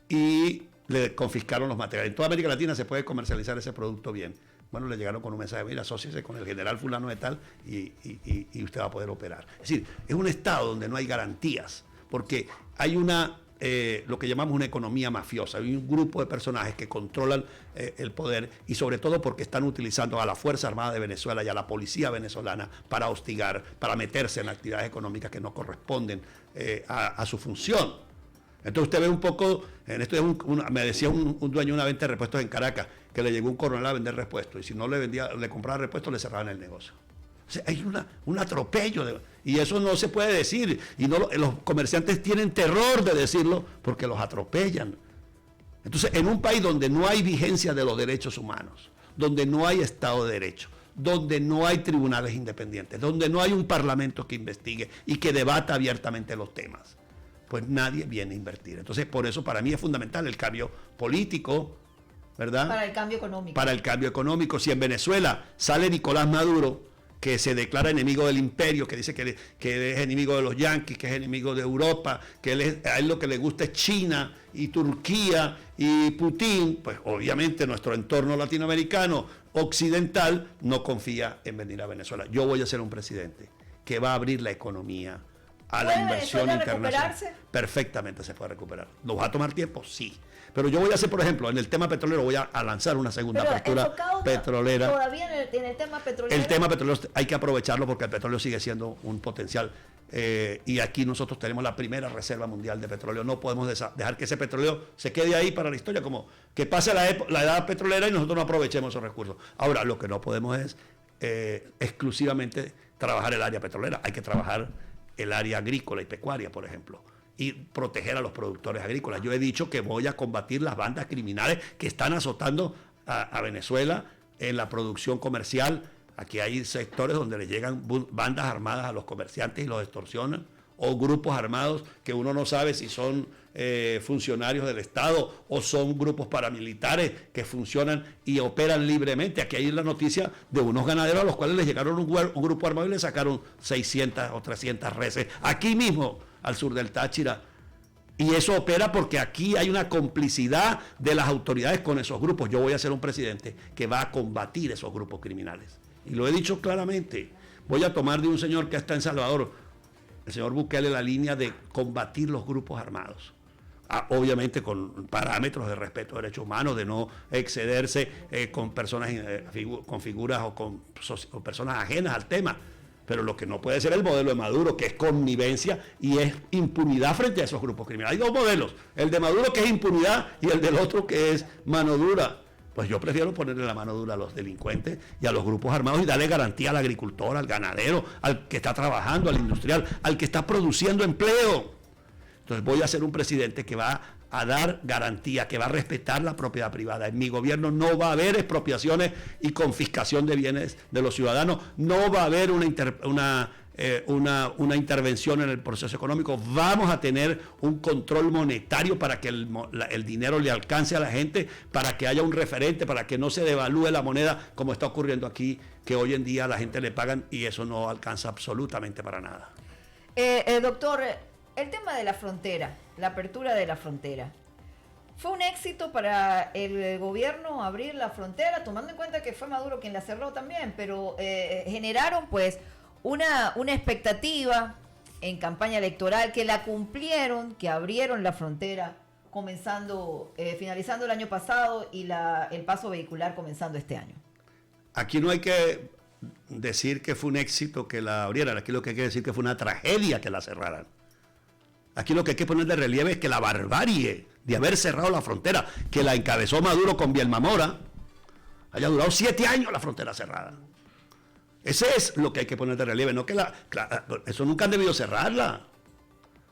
y le confiscaron los materiales. En toda América Latina se puede comercializar ese producto bien. Bueno, le llegaron con un mensaje: mira, asóciese con el general fulano de tal y usted va a poder operar. Es decir, es un Estado donde no hay garantías, porque hay lo que llamamos una economía mafiosa. Hay un grupo de personajes que controlan el poder y sobre todo porque están utilizando a la Fuerza Armada de Venezuela y a la policía venezolana para hostigar, para meterse en actividades económicas que no corresponden a su función. Entonces usted ve un poco, en esto me decía un dueño de una venta de repuestos en Caracas que le llegó un coronel a vender repuestos y si no le compraba repuestos le cerraban el negocio. O sea, hay un atropello y eso no se puede decir y los comerciantes tienen terror de decirlo porque los atropellan. Entonces, en un país donde no hay vigencia de los derechos humanos, donde no hay Estado de Derecho, donde no hay tribunales independientes, donde no hay un parlamento que investigue y que debata abiertamente los temas, pues nadie viene a invertir. Entonces, por eso para mí es fundamental el cambio político, ¿verdad? Para el cambio económico. Para el cambio económico. Si en Venezuela sale Nicolás Maduro, que se declara enemigo del imperio, que dice que es enemigo de los yanquis, que es enemigo de Europa, que a él lo que le gusta es China y Turquía y Putin, pues obviamente nuestro entorno latinoamericano occidental no confía en venir a Venezuela. Yo voy a ser un presidente que va a abrir la economía a la inversión internacional. Perfectamente se puede recuperar. ¿Nos va a tomar tiempo? Sí. Pero yo voy a hacer, por ejemplo, en el tema petrolero, voy a lanzar una segunda apertura petrolera. Todavía en el tema petrolero. El tema petrolero hay que aprovecharlo porque el petróleo sigue siendo un potencial. Y aquí nosotros tenemos la primera reserva mundial de petróleo. No podemos dejar que ese petróleo se quede ahí para la historia, como que pase la edad petrolera y nosotros no aprovechemos esos recursos. Ahora, lo que no podemos es exclusivamente trabajar el área petrolera. Hay que trabajar el área agrícola y pecuaria, por ejemplo, y proteger a los productores agrícolas. Yo he dicho que voy a combatir las bandas criminales que están azotando a Venezuela en la producción comercial. Aquí hay sectores donde le llegan bandas armadas a los comerciantes y los extorsionan, o grupos armados que uno no sabe si son funcionarios del Estado o son grupos paramilitares que funcionan y operan libremente. Aquí hay la noticia de unos ganaderos a los cuales les llegaron un grupo armado y le sacaron 600 o 300 reses, aquí mismo al sur del Táchira. Y eso opera porque aquí hay una complicidad de las autoridades con esos grupos. Yo voy a ser un presidente que va a combatir esos grupos criminales. Y lo he dicho claramente. Voy a tomar de un señor que está en Salvador, el señor Bukele, la línea de combatir los grupos armados. Obviamente con parámetros de respeto a derechos humanos, de no excederse con personas, con figuras o con personas ajenas al tema. Pero lo que no puede ser el modelo de Maduro, que es connivencia y es impunidad frente a esos grupos criminales. Hay dos modelos, el de Maduro que es impunidad y el del otro que es mano dura. Pues yo prefiero ponerle la mano dura a los delincuentes y a los grupos armados y darle garantía al agricultor, al ganadero, al que está trabajando, al industrial, al que está produciendo empleo. Entonces voy a ser un presidente que va a dar garantía, que va a respetar la propiedad privada. En mi gobierno no va a haber expropiaciones y confiscación de bienes de los ciudadanos, no va a haber una intervención en el proceso económico. Vamos a tener un control monetario para que el dinero le alcance a la gente, para que haya un referente, para que no se devalúe la moneda como está ocurriendo aquí, que hoy en día a la gente le pagan y eso no alcanza absolutamente para nada. Doctor, el tema de la frontera, la apertura de la frontera, ¿fue un éxito para el gobierno abrir la frontera, tomando en cuenta que fue Maduro quien la cerró también, pero generaron pues una expectativa en campaña electoral, que la cumplieron, que abrieron la frontera finalizando el año pasado y el paso vehicular comenzando este año? Aquí no hay que decir que fue un éxito que la abrieran, aquí lo que hay que decir que fue una tragedia que la cerraran. Aquí lo que hay que poner de relieve es que la barbarie de haber cerrado la frontera, que la encabezó Maduro con Bielma Mora, haya durado 7 años la frontera cerrada. Ese es lo que hay que poner de relieve, no que eso nunca han debido cerrarla,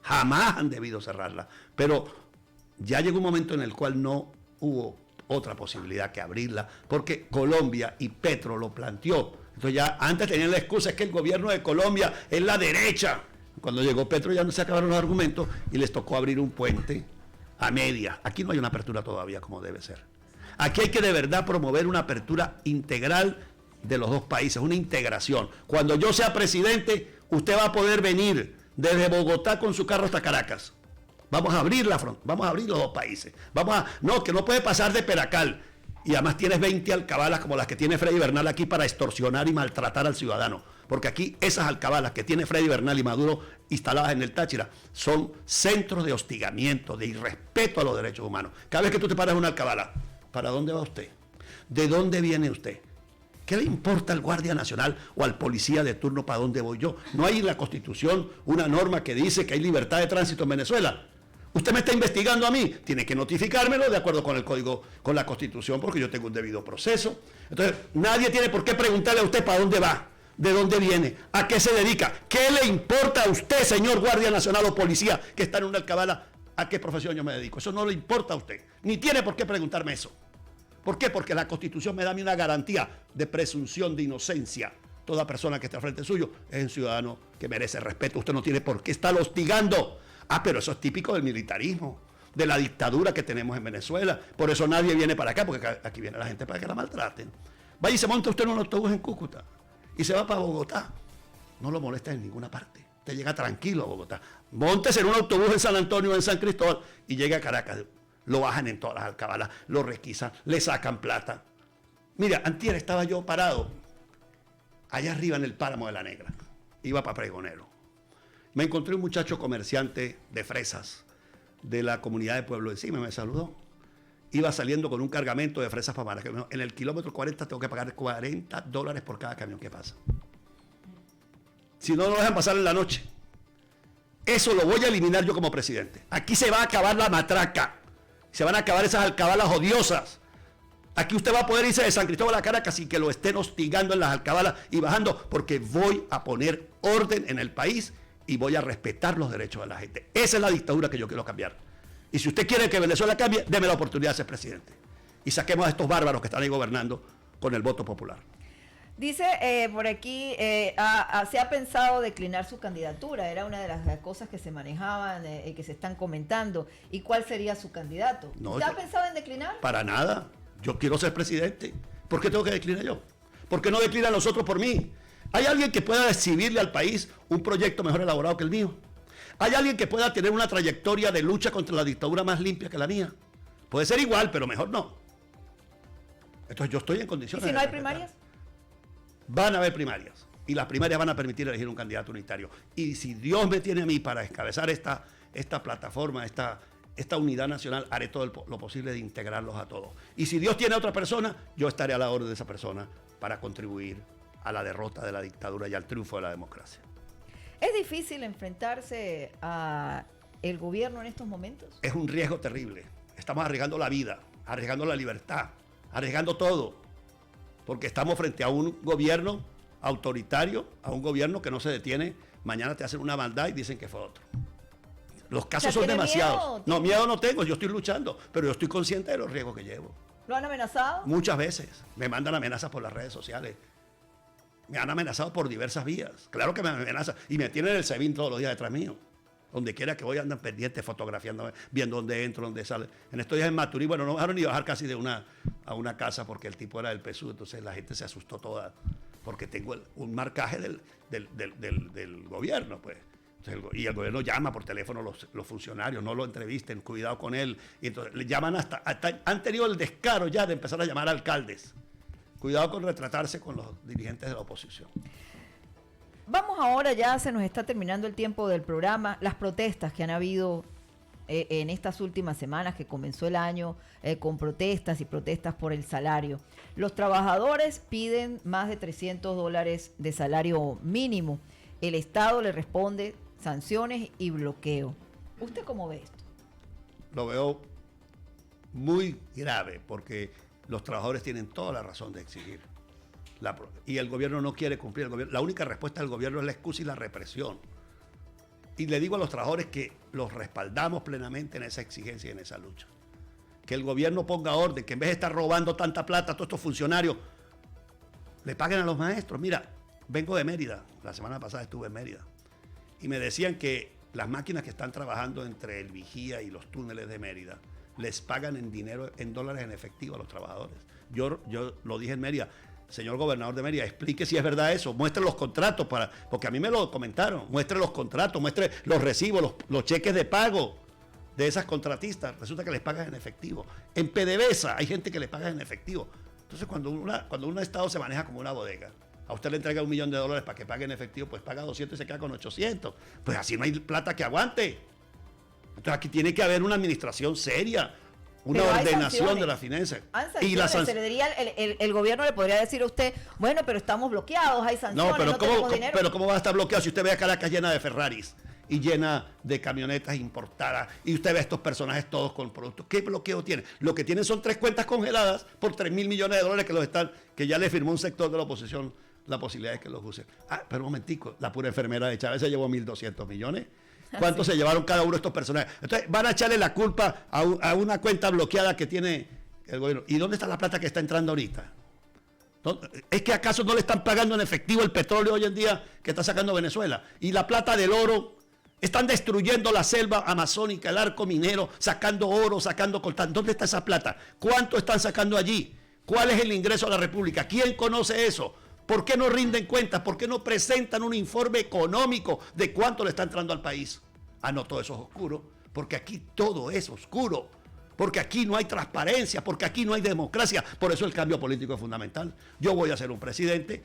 jamás han debido cerrarla, pero ya llegó un momento en el cual no hubo otra posibilidad que abrirla, porque Colombia y Petro lo planteó. Entonces ya antes tenían la excusa, es que el gobierno de Colombia es la derecha. Cuando llegó Petro ya no se acabaron los argumentos y les tocó abrir un puente a media. Aquí no hay una apertura todavía como debe ser. Aquí hay que de verdad promover una apertura integral de los dos países, una integración. Cuando yo sea presidente, usted va a poder venir desde Bogotá con su carro hasta Caracas. Vamos a abrir la frontera, vamos a abrir los dos países. Que no puede pasar de Peracal. Y además tienes 20 alcabalas como las que tiene Freddy Bernal aquí para extorsionar y maltratar al ciudadano. Porque aquí esas alcabalas que tiene Freddy Bernal y Maduro instaladas en el Táchira son centros de hostigamiento, de irrespeto a los derechos humanos. Cada vez que tú te paras en una alcabala, ¿para dónde va usted? ¿De dónde viene usted? ¿Qué le importa al Guardia Nacional o al policía de turno para dónde voy yo? No hay en la Constitución una norma que dice que hay libertad de tránsito en Venezuela. Usted me está investigando a mí, tiene que notificármelo de acuerdo con el código, con la Constitución, porque yo tengo un debido proceso. Entonces, nadie tiene por qué preguntarle a usted para dónde va, de dónde viene, a qué se dedica. ¿Qué le importa a usted, señor Guardia Nacional o policía, que está en una alcabala, a qué profesión yo me dedico? Eso no le importa a usted, ni tiene por qué preguntarme eso. ¿Por qué? Porque la Constitución me da a mí una garantía de presunción de inocencia. Toda persona que esté al frente suyo es un ciudadano que merece respeto. Usted no tiene por qué estarlo hostigando. Pero eso es típico del militarismo, de la dictadura que tenemos en Venezuela. Por eso nadie viene para acá, porque aquí viene la gente para que la maltraten. Vaya y se monta usted en un autobús en Cúcuta y se va para Bogotá. No lo molesta en ninguna parte. Usted llega tranquilo a Bogotá. Móntese en un autobús en San Antonio o en San Cristóbal y llega a Caracas. Lo bajan en todas las alcabalas, lo requisan, le sacan plata. Mira, antier estaba yo parado allá arriba en el Páramo de la Negra. Iba para Pregonero. Me encontré un muchacho comerciante de fresas de la comunidad de Pueblo Encima, me saludó. Iba saliendo con un cargamento de fresas para Maracaibo. En el kilómetro 40 tengo que pagar $40 por cada camión que pasa. Si no, lo dejan pasar en la noche. Eso lo voy a eliminar yo como presidente. Aquí se va a acabar la matraca. Se van a acabar esas alcabalas odiosas. Aquí usted va a poder irse de San Cristóbal a Caracas sin que lo estén hostigando en las alcabalas y bajando, porque voy a poner orden en el país y voy a respetar los derechos de la gente. Esa es la dictadura que yo quiero cambiar. Y si usted quiere que Venezuela cambie, déme la oportunidad de ser presidente. Y saquemos a estos bárbaros que están ahí gobernando con el voto popular. Dice por aquí, se ha pensado declinar su candidatura. Era una de las cosas que se manejaban y que se están comentando. ¿Y cuál sería su candidato? No, ¿Usted ha pensado en declinar? Para nada. Yo quiero ser presidente. ¿Por qué tengo que declinar yo? ¿Por qué no declinan los otros por mí? ¿Hay alguien que pueda exhibirle al país un proyecto mejor elaborado que el mío? ¿Hay alguien que pueda tener una trayectoria de lucha contra la dictadura más limpia que la mía? Puede ser igual, pero mejor no. Entonces yo estoy en condiciones ¿Y si no de hay primarias? Van a haber primarias. Y las primarias van a permitir elegir un candidato unitario. Y si Dios me tiene a mí para encabezar esta plataforma, esta unidad nacional, haré todo lo posible de integrarlos a todos. Y si Dios tiene a otra persona, yo estaré a la orden de esa persona para contribuir a la derrota de la dictadura y al triunfo de la democracia. ¿Es difícil enfrentarse a el gobierno en estos momentos? Es un riesgo terrible. Estamos arriesgando la vida, arriesgando la libertad, arriesgando todo. Porque estamos frente a un gobierno autoritario, a un gobierno que no se detiene. Mañana te hacen una maldad y dicen que fue otro. Los casos son demasiados. Miedo? No, miedo no tengo, yo estoy luchando, pero yo estoy consciente de los riesgos que llevo. ¿Lo han amenazado? Muchas veces. Me mandan amenazas por las redes sociales. Me han amenazado por diversas vías. Claro que me amenazan. Y me tienen el SEBIN todos los días detrás mío. Donde quiera que voy andan pendientes, fotografiando, viendo dónde entro, dónde sale. En estos días en Maturí, bueno, no me dejaron ni bajar casi a una casa porque el tipo era del PSUV. Entonces la gente se asustó toda porque tengo un marcaje del gobierno, pues. Y el gobierno llama por teléfono los funcionarios, no lo entrevisten, cuidado con él. Y entonces le llaman hasta han tenido el descaro ya de empezar a llamar a alcaldes. Cuidado con retratarse con los dirigentes de la oposición. Vamos ahora, ya se nos está terminando el tiempo del programa, las protestas que han habido en estas últimas semanas que comenzó el año con protestas y protestas por el salario. Los trabajadores piden más de $300 de salario mínimo. El Estado le responde sanciones y bloqueo. ¿Usted cómo ve esto? Lo veo muy grave porque los trabajadores tienen toda la razón de exigir. Y el gobierno no quiere cumplir. La única respuesta del gobierno es la excusa y la represión. Y le digo a los trabajadores que los respaldamos plenamente en esa exigencia y en esa lucha. Que el gobierno ponga orden, que en vez de estar robando tanta plata a todos estos funcionarios, le paguen a los maestros. Mira, vengo de Mérida, la semana pasada estuve en Mérida, y me decían que las máquinas que están trabajando entre el Vigía y los túneles de Mérida, les pagan en dinero, en dólares en efectivo a los trabajadores. Yo lo dije en Mérida. Señor gobernador de Mérida, explique si es verdad eso, muestre los contratos, porque a mí me lo comentaron, muestre los contratos, muestre los recibos, los cheques de pago de esas contratistas, resulta que les pagan en efectivo. En PDVSA hay gente que les paga en efectivo. Entonces cuando un estado se maneja como una bodega, a usted le entrega $1 millón para que pague en efectivo, pues paga 200 y se queda con 800. Pues así no hay plata que aguante. Entonces aquí tiene que haber una administración seria, una ordenación de las finanzas. Y se le diría, el gobierno le podría decir a usted, bueno, pero estamos bloqueados, hay sanciones, no tenemos dinero. Pero ¿cómo va a estar bloqueado si usted ve a Caracas llena de Ferraris y llena de camionetas importadas y usted ve a estos personajes todos con productos? ¿Qué bloqueo tiene? Lo que tienen son 3 cuentas congeladas por $3.000 millones que ya le firmó un sector de la oposición la posibilidad de que los usen. Pero un momentico, la pura enfermera de Chávez se llevó 1.200 millones. ¿Cuánto se llevaron cada uno de estos personajes? Entonces van a echarle la culpa a una cuenta bloqueada que tiene el gobierno. ¿Y dónde está la plata que está entrando ahorita? ¿Es que acaso no le están pagando en efectivo el petróleo hoy en día que está sacando Venezuela? Y la plata del oro, están destruyendo la selva amazónica, el arco minero, sacando oro, sacando coltán. ¿Dónde está esa plata? ¿Cuánto están sacando allí? ¿Cuál es el ingreso a la República? ¿Quién conoce eso? ¿Por qué no rinden cuentas? ¿Por qué no presentan un informe económico de cuánto le está entrando al país? No, todo eso es oscuro, porque aquí todo es oscuro, porque aquí no hay transparencia, porque aquí no hay democracia. Por eso el cambio político es fundamental. Yo voy a ser un presidente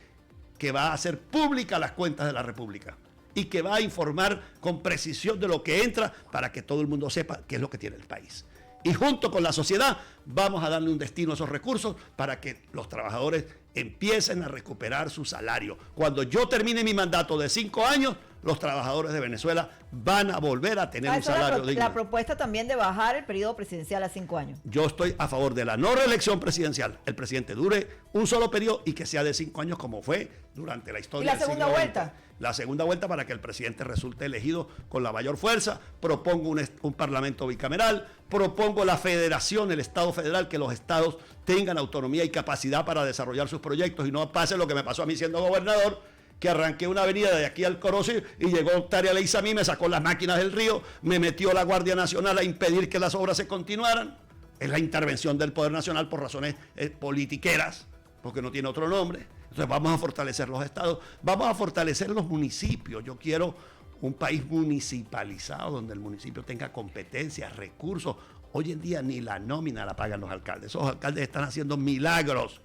que va a hacer públicas las cuentas de la República y que va a informar con precisión de lo que entra para que todo el mundo sepa qué es lo que tiene el país. Y junto con la sociedad vamos a darle un destino a esos recursos para que los trabajadores empiecen a recuperar su salario. Cuando yo termine mi mandato de 5 años, los trabajadores de Venezuela van a volver a tener un salario digno. La propuesta también de bajar el periodo presidencial a 5 años. Yo estoy a favor de la no reelección presidencial. El presidente dure un solo periodo y que sea de 5 años como fue durante la historia. ¿Y la segunda vuelta? La segunda vuelta para que el presidente resulte elegido con la mayor fuerza. Propongo un parlamento bicameral, propongo la federación, el Estado federal, que los estados tengan autonomía y capacidad para desarrollar sus proyectos y no pase lo que me pasó a mí siendo gobernador, que arranqué una avenida de aquí al Corozio y llegó Octavio Leguizamí, me sacó las máquinas del río, me metió la Guardia Nacional a impedir que las obras se continuaran. Es la intervención del Poder Nacional por razones politiqueras, porque no tiene otro nombre. Entonces vamos a fortalecer los estados, vamos a fortalecer los municipios. Yo quiero un país municipalizado donde el municipio tenga competencias, recursos. Hoy en día ni la nómina la pagan los alcaldes. Esos alcaldes están haciendo milagros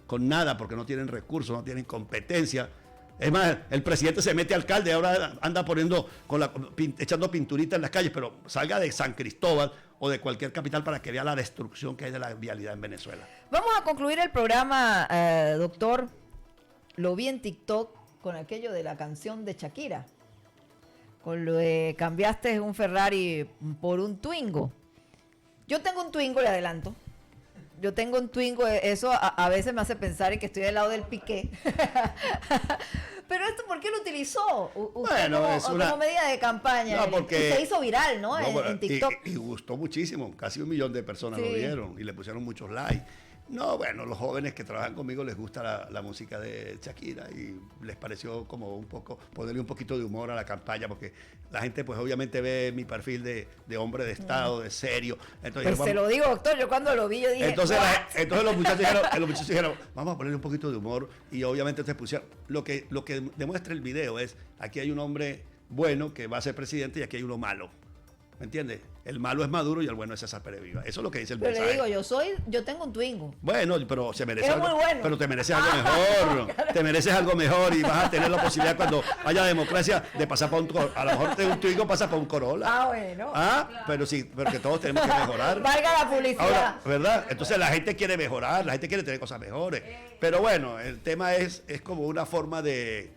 con nada porque no tienen recursos, no tienen competencia. Es más, el presidente se mete alcalde, ahora anda echando pinturita en las calles, pero salga de San Cristóbal o de cualquier capital para que vea la destrucción que hay de la vialidad en Venezuela. Vamos a concluir el programa, doctor. Lo vi en TikTok con aquello de la canción de Shakira. Con lo de cambiaste un Ferrari por un Twingo. Yo tengo un Twingo, le adelanto. Yo tengo un Twingo, eso a veces me hace pensar en que estoy del lado del Piqué. Pero esto, ¿por qué lo utilizó? Bueno, como medida de campaña. No, porque se hizo viral, ¿no? En TikTok. Y gustó muchísimo. Casi 1 millón de personas lo vieron y le pusieron muchos likes. No, bueno, los jóvenes que trabajan conmigo les gusta la música de Shakira y les pareció como un poco, ponerle un poquito de humor a la campaña, porque la gente pues obviamente ve mi perfil de hombre de Estado, de serio. Entonces, pues se lo digo, doctor, yo cuando lo vi yo dije, entonces los muchachos dijeron, vamos a ponerle un poquito de humor y obviamente se pusieron, lo que demuestra el video es, aquí hay un hombre bueno que va a ser presidente y aquí hay uno malo. ¿me entiendes? El malo es Maduro y el bueno es César Pérez Viva. Eso es lo que dice el Pero mensaje. le digo, yo tengo un Twingo. Bueno, pero se merece Es algo, muy bueno. pero te mereces algo mejor. Te mereces algo mejor y vas a tener la posibilidad cuando haya democracia de pasar por a lo mejor de un Twingo pasa por un Corolla. Ah, bueno. Pero sí, porque todos tenemos que mejorar. Valga la publicidad. Ahora, ¿verdad? Entonces la gente quiere mejorar, la gente quiere tener cosas mejores. Pero bueno, el tema es como una forma de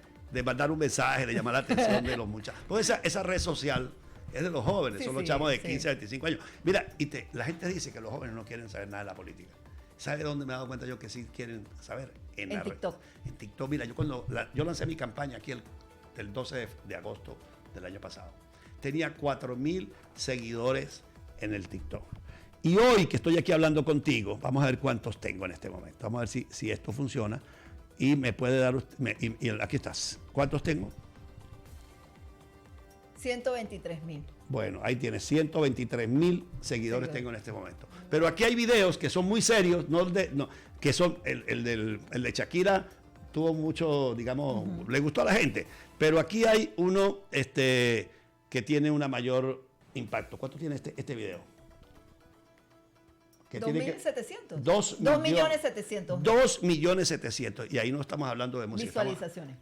mandar un mensaje, de llamar la atención de los muchachos. Pues esa red social es de los jóvenes, Sí, son los sí, chamos de sí. 15 a 25 años. Mira, la gente dice que los jóvenes no quieren saber nada de la política. ¿Sabe dónde me he dado cuenta yo que sí quieren saber? En la TikTok. En TikTok. Mira, yo lancé mi campaña aquí el 12 de agosto del año pasado. Tenía 4,000 seguidores en el TikTok. Y hoy que estoy aquí hablando contigo, vamos a ver cuántos tengo en este momento. Vamos a ver si esto funciona. Y me puede dar... y aquí estás. ¿Cuántos tengo? 123,000. Bueno, ahí tienes 123,000 seguidores tengo en este momento. Pero aquí hay videos que son muy serios, que son el de Shakira tuvo mucho, digamos, le gustó a la gente. Pero aquí hay uno que tiene una mayor impacto. ¿Cuánto tiene este video? 2.700. 2.700.000. 2.700.000. 2.700.000. Y ahí no estamos hablando de música.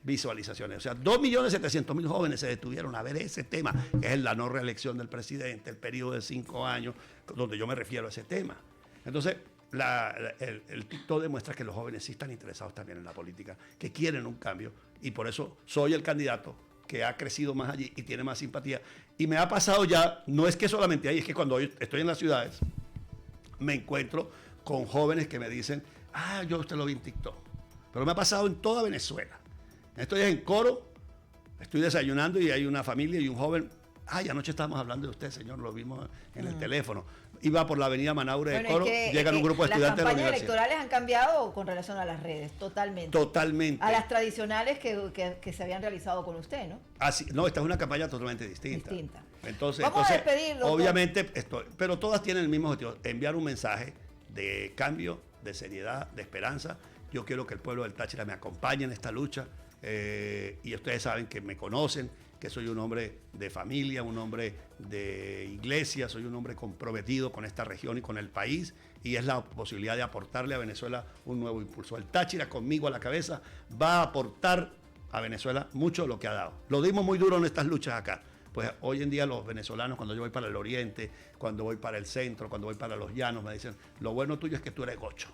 Visualizaciones. O sea, 2.700.000 jóvenes se detuvieron a ver ese tema, que es la no reelección del presidente, el periodo de 5 años, donde yo me refiero a ese tema. Entonces, el TikTok demuestra que los jóvenes sí están interesados también en la política, que quieren un cambio, y por eso soy el candidato que ha crecido más allí y tiene más simpatía. Y me ha pasado ya, no es que solamente ahí, es que cuando estoy en las ciudades, me encuentro con jóvenes que me dicen, yo usted lo vi en TikTok. Pero me ha pasado en toda Venezuela. Estoy en Coro, estoy desayunando y hay una familia y un joven, anoche estábamos hablando de usted, señor, lo vimos en el teléfono. Iba por la avenida Manaure de Coro, llegan un grupo de estudiantes de la universidad. Las campañas electorales han cambiado con relación a las redes, totalmente. Totalmente. A las tradicionales que se habían realizado con usted, ¿no? No, esta es una campaña totalmente distinta. Entonces, Vamos a despedirlo. Obviamente, pero todas tienen el mismo objetivo, enviar un mensaje de cambio, de seriedad, de esperanza. Yo quiero que el pueblo del Táchira me acompañe en esta lucha y ustedes saben que me conocen, que soy un hombre de familia, un hombre de iglesia, soy un hombre comprometido con esta región y con el país, y es la posibilidad de aportarle a Venezuela un nuevo impulso. El Táchira, conmigo a la cabeza, va a aportar a Venezuela mucho de lo que ha dado. Lo dimos muy duro en estas luchas acá. Pues hoy en día los venezolanos, cuando yo voy para el oriente, cuando voy para el centro, cuando voy para los llanos, me dicen, lo bueno tuyo es que tú eres gocho.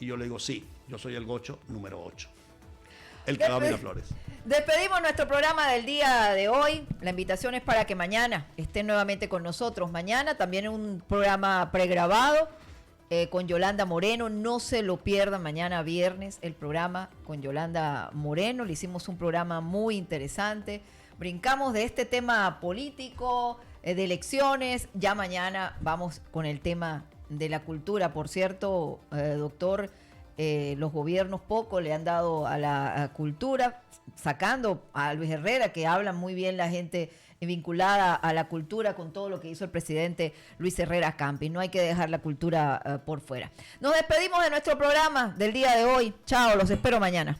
Y yo le digo, sí, yo soy el gocho número 8. El que va a Miraflores. Despedimos nuestro programa del día de hoy. La invitación es para que mañana estén nuevamente con nosotros. Mañana también un programa pregrabado con Yolanda Moreno. No se lo pierdan mañana viernes el programa con Yolanda Moreno. Le hicimos un programa muy interesante. Brincamos de este tema político, de elecciones. Ya mañana vamos con el tema de la cultura. Por cierto, doctor, los gobiernos poco le han dado a la cultura, sacando a Luis Herrera, que habla muy bien la gente vinculada a la cultura con todo lo que hizo el presidente Luis Herrera Campi. No hay que dejar la cultura por fuera. Nos despedimos de nuestro programa del día de hoy. Chao, los espero mañana.